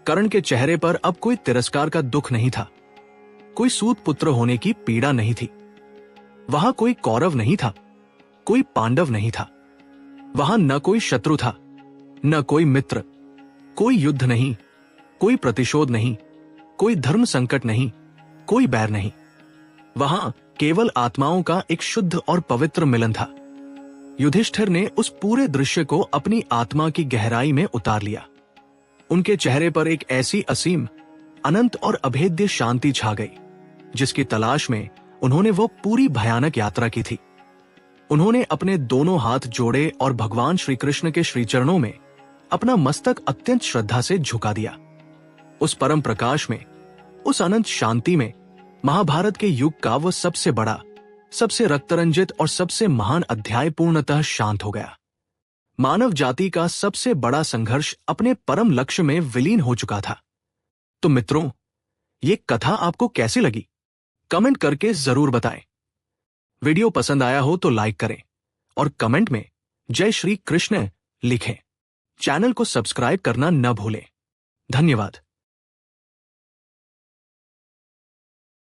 कर्ण के चेहरे पर अब कोई तिरस्कार का दुख नहीं था, कोई सूत पुत्र होने की पीड़ा नहीं थी। वहां कोई कौरव नहीं था, कोई पांडव नहीं था। वहां न कोई शत्रु था, न कोई मित्र, कोई युद्ध नहीं, कोई प्रतिशोध नहीं, कोई धर्म संकट नहीं, कोई बैर नहीं। वहां केवल आत्माओं का एक शुद्ध और पवित्र मिलन था। युधिष्ठिर ने उस पूरे दृश्य को अपनी आत्मा की गहराई में उतार लिया। उनके चेहरे पर एक ऐसी असीम, अनंत और अभेद्य शांति छा गई, जिसकी तलाश में उन्होंने वो पूरी भयानक यात्रा की थी। उन्होंने अपने दोनों हाथ जोड़े और भगवान श्री कृष्ण के श्रीचरणों में अपना मस्तक अत्यंत श्रद्धा से झुका दिया। उस परम प्रकाश में, उस अनंत शांति में महाभारत के युग का वह सबसे बड़ा, सबसे रक्तरंजित और सबसे महान अध्याय पूर्णतः शांत हो गया। मानव जाति का सबसे बड़ा संघर्ष अपने परम लक्ष्य में विलीन हो चुका था। तो मित्रों, ये कथा आपको कैसी लगी? कमेंट करके जरूर बताएं। वीडियो पसंद आया हो तो लाइक करें और कमेंट में जय श्री कृष्ण लिखें। चैनल को सब्सक्राइब करना न भूलें। धन्यवाद।